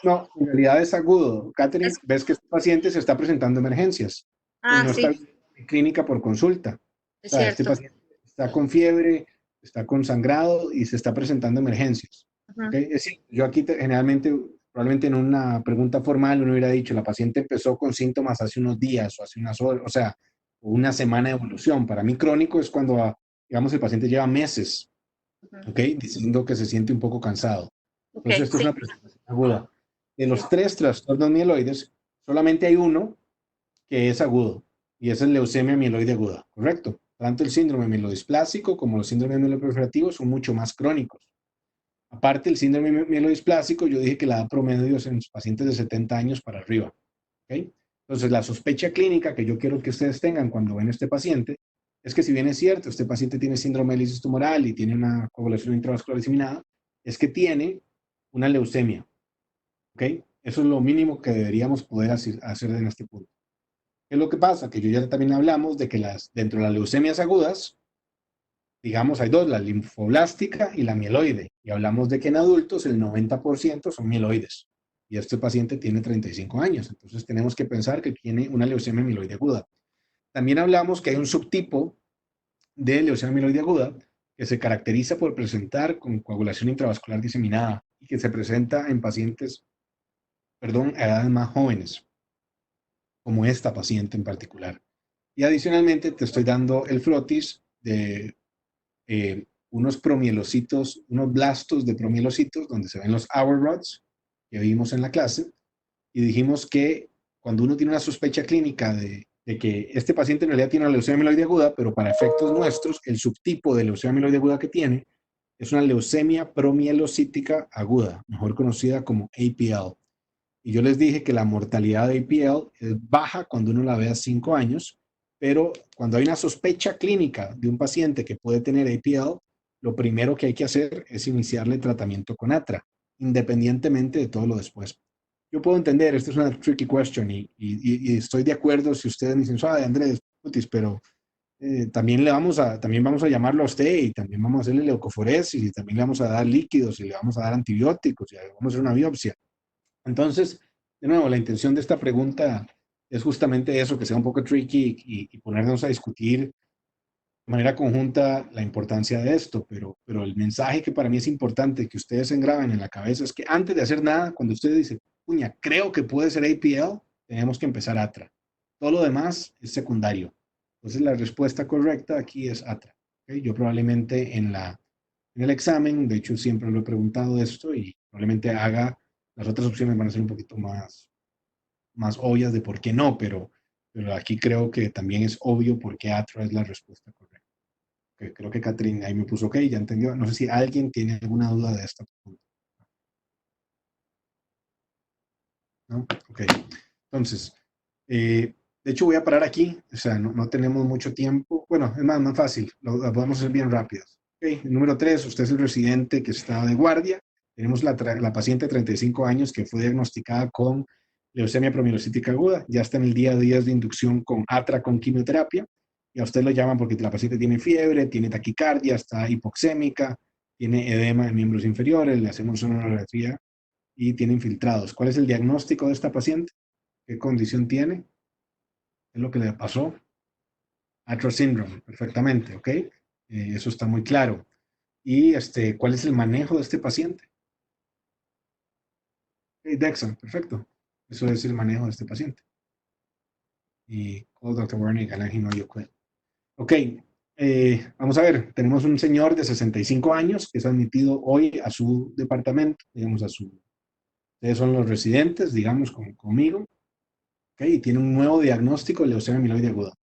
No, en realidad es agudo. Catherine, ves que este paciente se está presentando emergencias. No sí. está en clínica por consulta. Es cierto. Este paciente está con fiebre, está con sangrado y se está presentando emergencias. ¿Okay? Es decir, yo aquí generalmente, probablemente en una pregunta formal uno hubiera dicho, la paciente empezó con síntomas hace unos días o hace unas horas, o sea, una semana de evolución. Para mí crónico es cuando, digamos, el paciente lleva meses, ¿okay? Diciendo que se siente un poco cansado. Entonces, esto es una presentación aguda. De los 3 trastornos mieloides, solamente hay uno que es agudo, y esa es leucemia mieloide aguda, ¿correcto? Tanto el síndrome mielodisplásico como los síndromes mieloproliferativos son mucho más crónicos. Aparte, el síndrome mielodisplásico, yo dije que la edad promedio es en los pacientes de 70 años para arriba, ¿ok? Entonces, la sospecha clínica que yo quiero que ustedes tengan cuando ven a este paciente es que si bien es cierto, este paciente tiene síndrome de lisis tumoral y tiene una coagulación intravascular diseminada, es que tiene una leucemia, ¿ok? Eso es lo mínimo que deberíamos poder hacer en este punto. ¿Qué es lo que pasa? Que yo ya también hablamos de que dentro de las leucemias agudas, digamos, hay 2, la linfoblástica y la mieloide. Y hablamos de que en adultos el 90% son mieloides. Y este paciente tiene 35 años. Entonces tenemos que pensar que tiene una leucemia mieloide aguda. También hablamos que hay un subtipo de leucemia mieloide aguda que se caracteriza por presentar con coagulación intravascular diseminada y que se presenta en pacientes, a edades más jóvenes, como esta paciente en particular. Y adicionalmente te estoy dando el frotis de unos promielocitos, unos blastos de promielocitos, donde se ven los hour rods que vimos en la clase, y dijimos que cuando uno tiene una sospecha clínica de que este paciente en realidad tiene una leucemia mieloide aguda, pero para efectos nuestros, el subtipo de leucemia mieloide aguda que tiene es una leucemia promielocítica aguda, mejor conocida como APL. Y yo les dije que la mortalidad de APL es baja cuando uno la ve a 5 años, pero cuando hay una sospecha clínica de un paciente que puede tener APL, lo primero que hay que hacer es iniciarle tratamiento con atra, independientemente de todo lo después. Yo puedo entender, esto es una tricky question y estoy de acuerdo si ustedes me dicen, suave, Andrés, putis, pero también vamos a llamarlo a usted y también vamos a hacerle leucoforesis y también le vamos a dar líquidos y le vamos a dar antibióticos y le vamos a hacer una biopsia. Entonces, de nuevo, la intención de esta pregunta es justamente eso, que sea un poco tricky y ponernos a discutir de manera conjunta la importancia de esto, pero el mensaje que para mí es importante que ustedes se engraven en la cabeza es que antes de hacer nada, cuando ustedes dicen, puña, creo que puede ser APL, tenemos que empezar ATRA. Todo lo demás es secundario. Entonces la respuesta correcta aquí es ATRA. ¿Okay? Yo probablemente en el examen, de hecho siempre lo he preguntado esto y probablemente haga, las otras opciones van a ser un poquito más obvias de por qué no, pero aquí creo que también es obvio por qué ATRA es la respuesta correcta. Okay, creo que Catherine ahí me puso ok, ya entendió. No sé si alguien tiene alguna duda de esta pregunta. ¿No? Ok, entonces, de hecho voy a parar aquí, o sea, no tenemos mucho tiempo. Bueno, es más fácil, lo podemos hacer bien rápidos. Ok, número 3, usted es el residente que está de guardia. Tenemos la paciente de 35 años que fue diagnosticada con leucemia promielocítica aguda. Ya está en el día 10 de inducción con ATRA con quimioterapia. Y a usted lo llaman porque la paciente tiene fiebre, tiene taquicardia, está hipoxémica, tiene edema en miembros inferiores, le hacemos una sonografía y tiene infiltrados. ¿Cuál es el diagnóstico de esta paciente? ¿Qué condición tiene? ¿Qué es lo que le pasó? Atroz syndrome, perfectamente, ¿ok? Eso está muy claro. ¿Y cuál es el manejo de este paciente? Okay, Dexa, perfecto. Eso es el manejo de este paciente. Y call Dr. Wernick, and he know you quit. Ok, vamos a ver, tenemos un señor de 65 años que es admitido hoy a su departamento, digamos, ustedes son los residentes, digamos, conmigo, ok, y tiene un nuevo diagnóstico de leucemia amiloide aguda.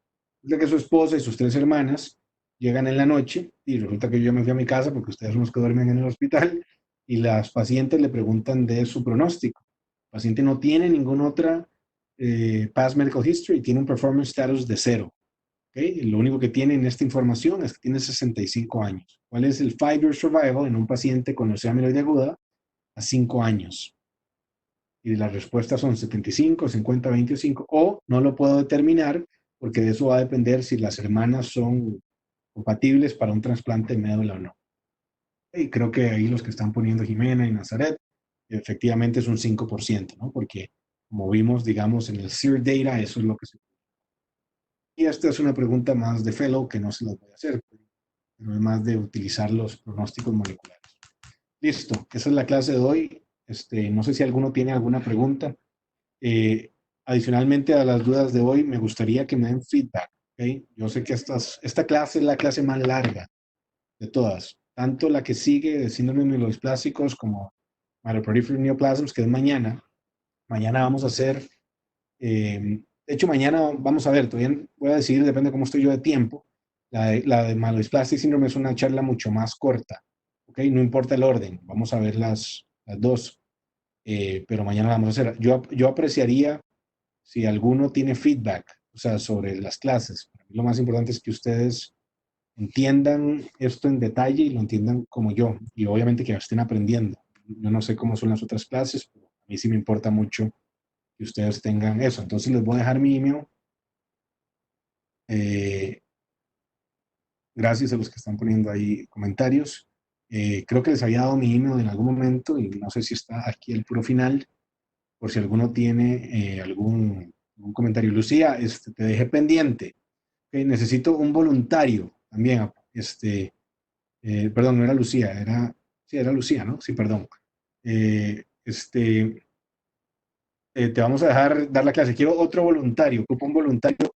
Resulta que su esposa y sus 3 hermanas llegan en la noche y resulta que yo me fui a mi casa porque ustedes son los que duermen en el hospital y las pacientes le preguntan de su pronóstico. El paciente no tiene ninguna otra past medical history, tiene un performance status de 0. ¿Okay? Lo único que tiene en esta información es que tiene 65 años. ¿Cuál es el 5-year survival en un paciente con leucemia amiloide aguda a 5 años? Y las respuestas son 75, 50, 25, o no lo puedo determinar porque de eso va a depender si las hermanas son compatibles para un trasplante de médula o no. Y creo que ahí los que están poniendo Jimena y Nazaret, efectivamente es un 5%, ¿no? Porque como vimos, digamos, en el SEER data, eso es lo que se... Y esta es una pregunta más de fellow que no se las voy a hacer, pero es más de utilizar los pronósticos moleculares. Listo, esa es la clase de hoy. No sé si alguno tiene alguna pregunta. Adicionalmente a las dudas de hoy, me gustaría que me den feedback. ¿Okay? Yo sé que esta clase es la clase más larga de todas, tanto la que sigue de síndrome mielodysplasticos como myeloproliferative neoplasms, que es mañana. Mañana vamos a hacer, de hecho mañana vamos a ver, todavía voy a decidir, depende de cómo estoy yo de tiempo. La de myelodysplastic syndrome es una charla mucho más corta, ¿ok? No importa el orden, vamos a ver las dos, pero mañana la vamos a hacer. Yo apreciaría si alguno tiene feedback, o sea, sobre las clases. Para mí lo más importante es que ustedes entiendan esto en detalle y lo entiendan como yo, y obviamente que estén aprendiendo. Yo no sé cómo son las otras clases, pero a mí sí me importa mucho que ustedes tengan eso. Entonces les voy a dejar mi email. Gracias a los que están poniendo ahí comentarios. Creo que les había dado mi email en algún momento y no sé si está aquí el puro final, por si alguno tiene algún comentario. Lucía, te dejé pendiente. Okay, necesito un voluntario también. Perdón, no era Lucía, sí, era Lucía, ¿no? Sí, perdón. Te vamos a dejar dar la clase. Quiero otro voluntario, ocupo un voluntario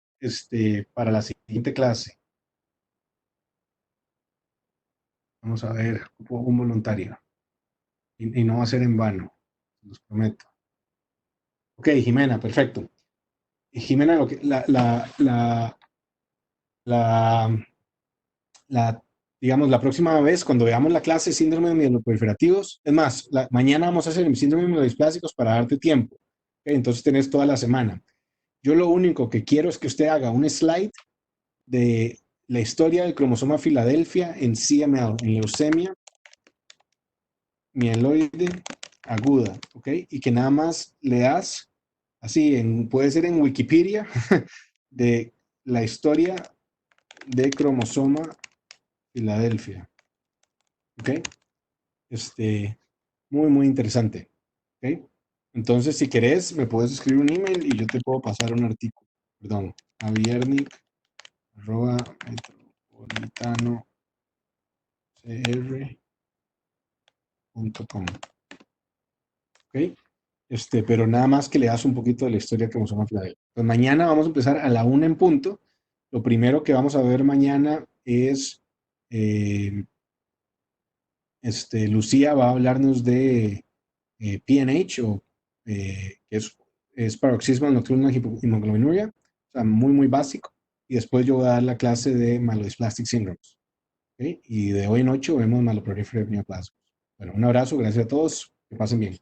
para la siguiente clase. Vamos a ver, ocupo un voluntario. Y no va a ser en vano, los prometo. Ok, Jimena, perfecto. Jimena, digamos, la próxima vez, cuando veamos la clase de síndrome de mieloproliferativos, es más, mañana vamos a hacer el síndrome de mielodisplásicos para darte tiempo. Okay, entonces tenés toda la semana. Yo lo único que quiero es que usted haga un slide de la historia del cromosoma Filadelfia en CML, en leucemia mieloide aguda, ¿ok? Y que nada más leas, así, puede ser en Wikipedia, de la historia de cromosoma Filadelfia, ¿ok? Muy, muy interesante, ¿ok? Entonces, si querés, me puedes escribir un email y yo te puedo pasar un artículo. Perdón, javiernic@metropolitanocr.com. ¿Ok? Pero nada más que le das un poquito de la historia que nos llama Filadelfia. Pues mañana vamos a empezar a la 1 en punto. Lo primero que vamos a ver mañana es, Lucía va a hablarnos de PNH, que es paroxismal nocturnal hemoglobinuria, o sea, muy, muy básico. Y después yo voy a dar la clase de myelodysplastic syndromes. ¿Ok? Y de hoy en 8 vemos myeloproliferative neoplasms. Bueno, un abrazo, gracias a todos, que pasen bien.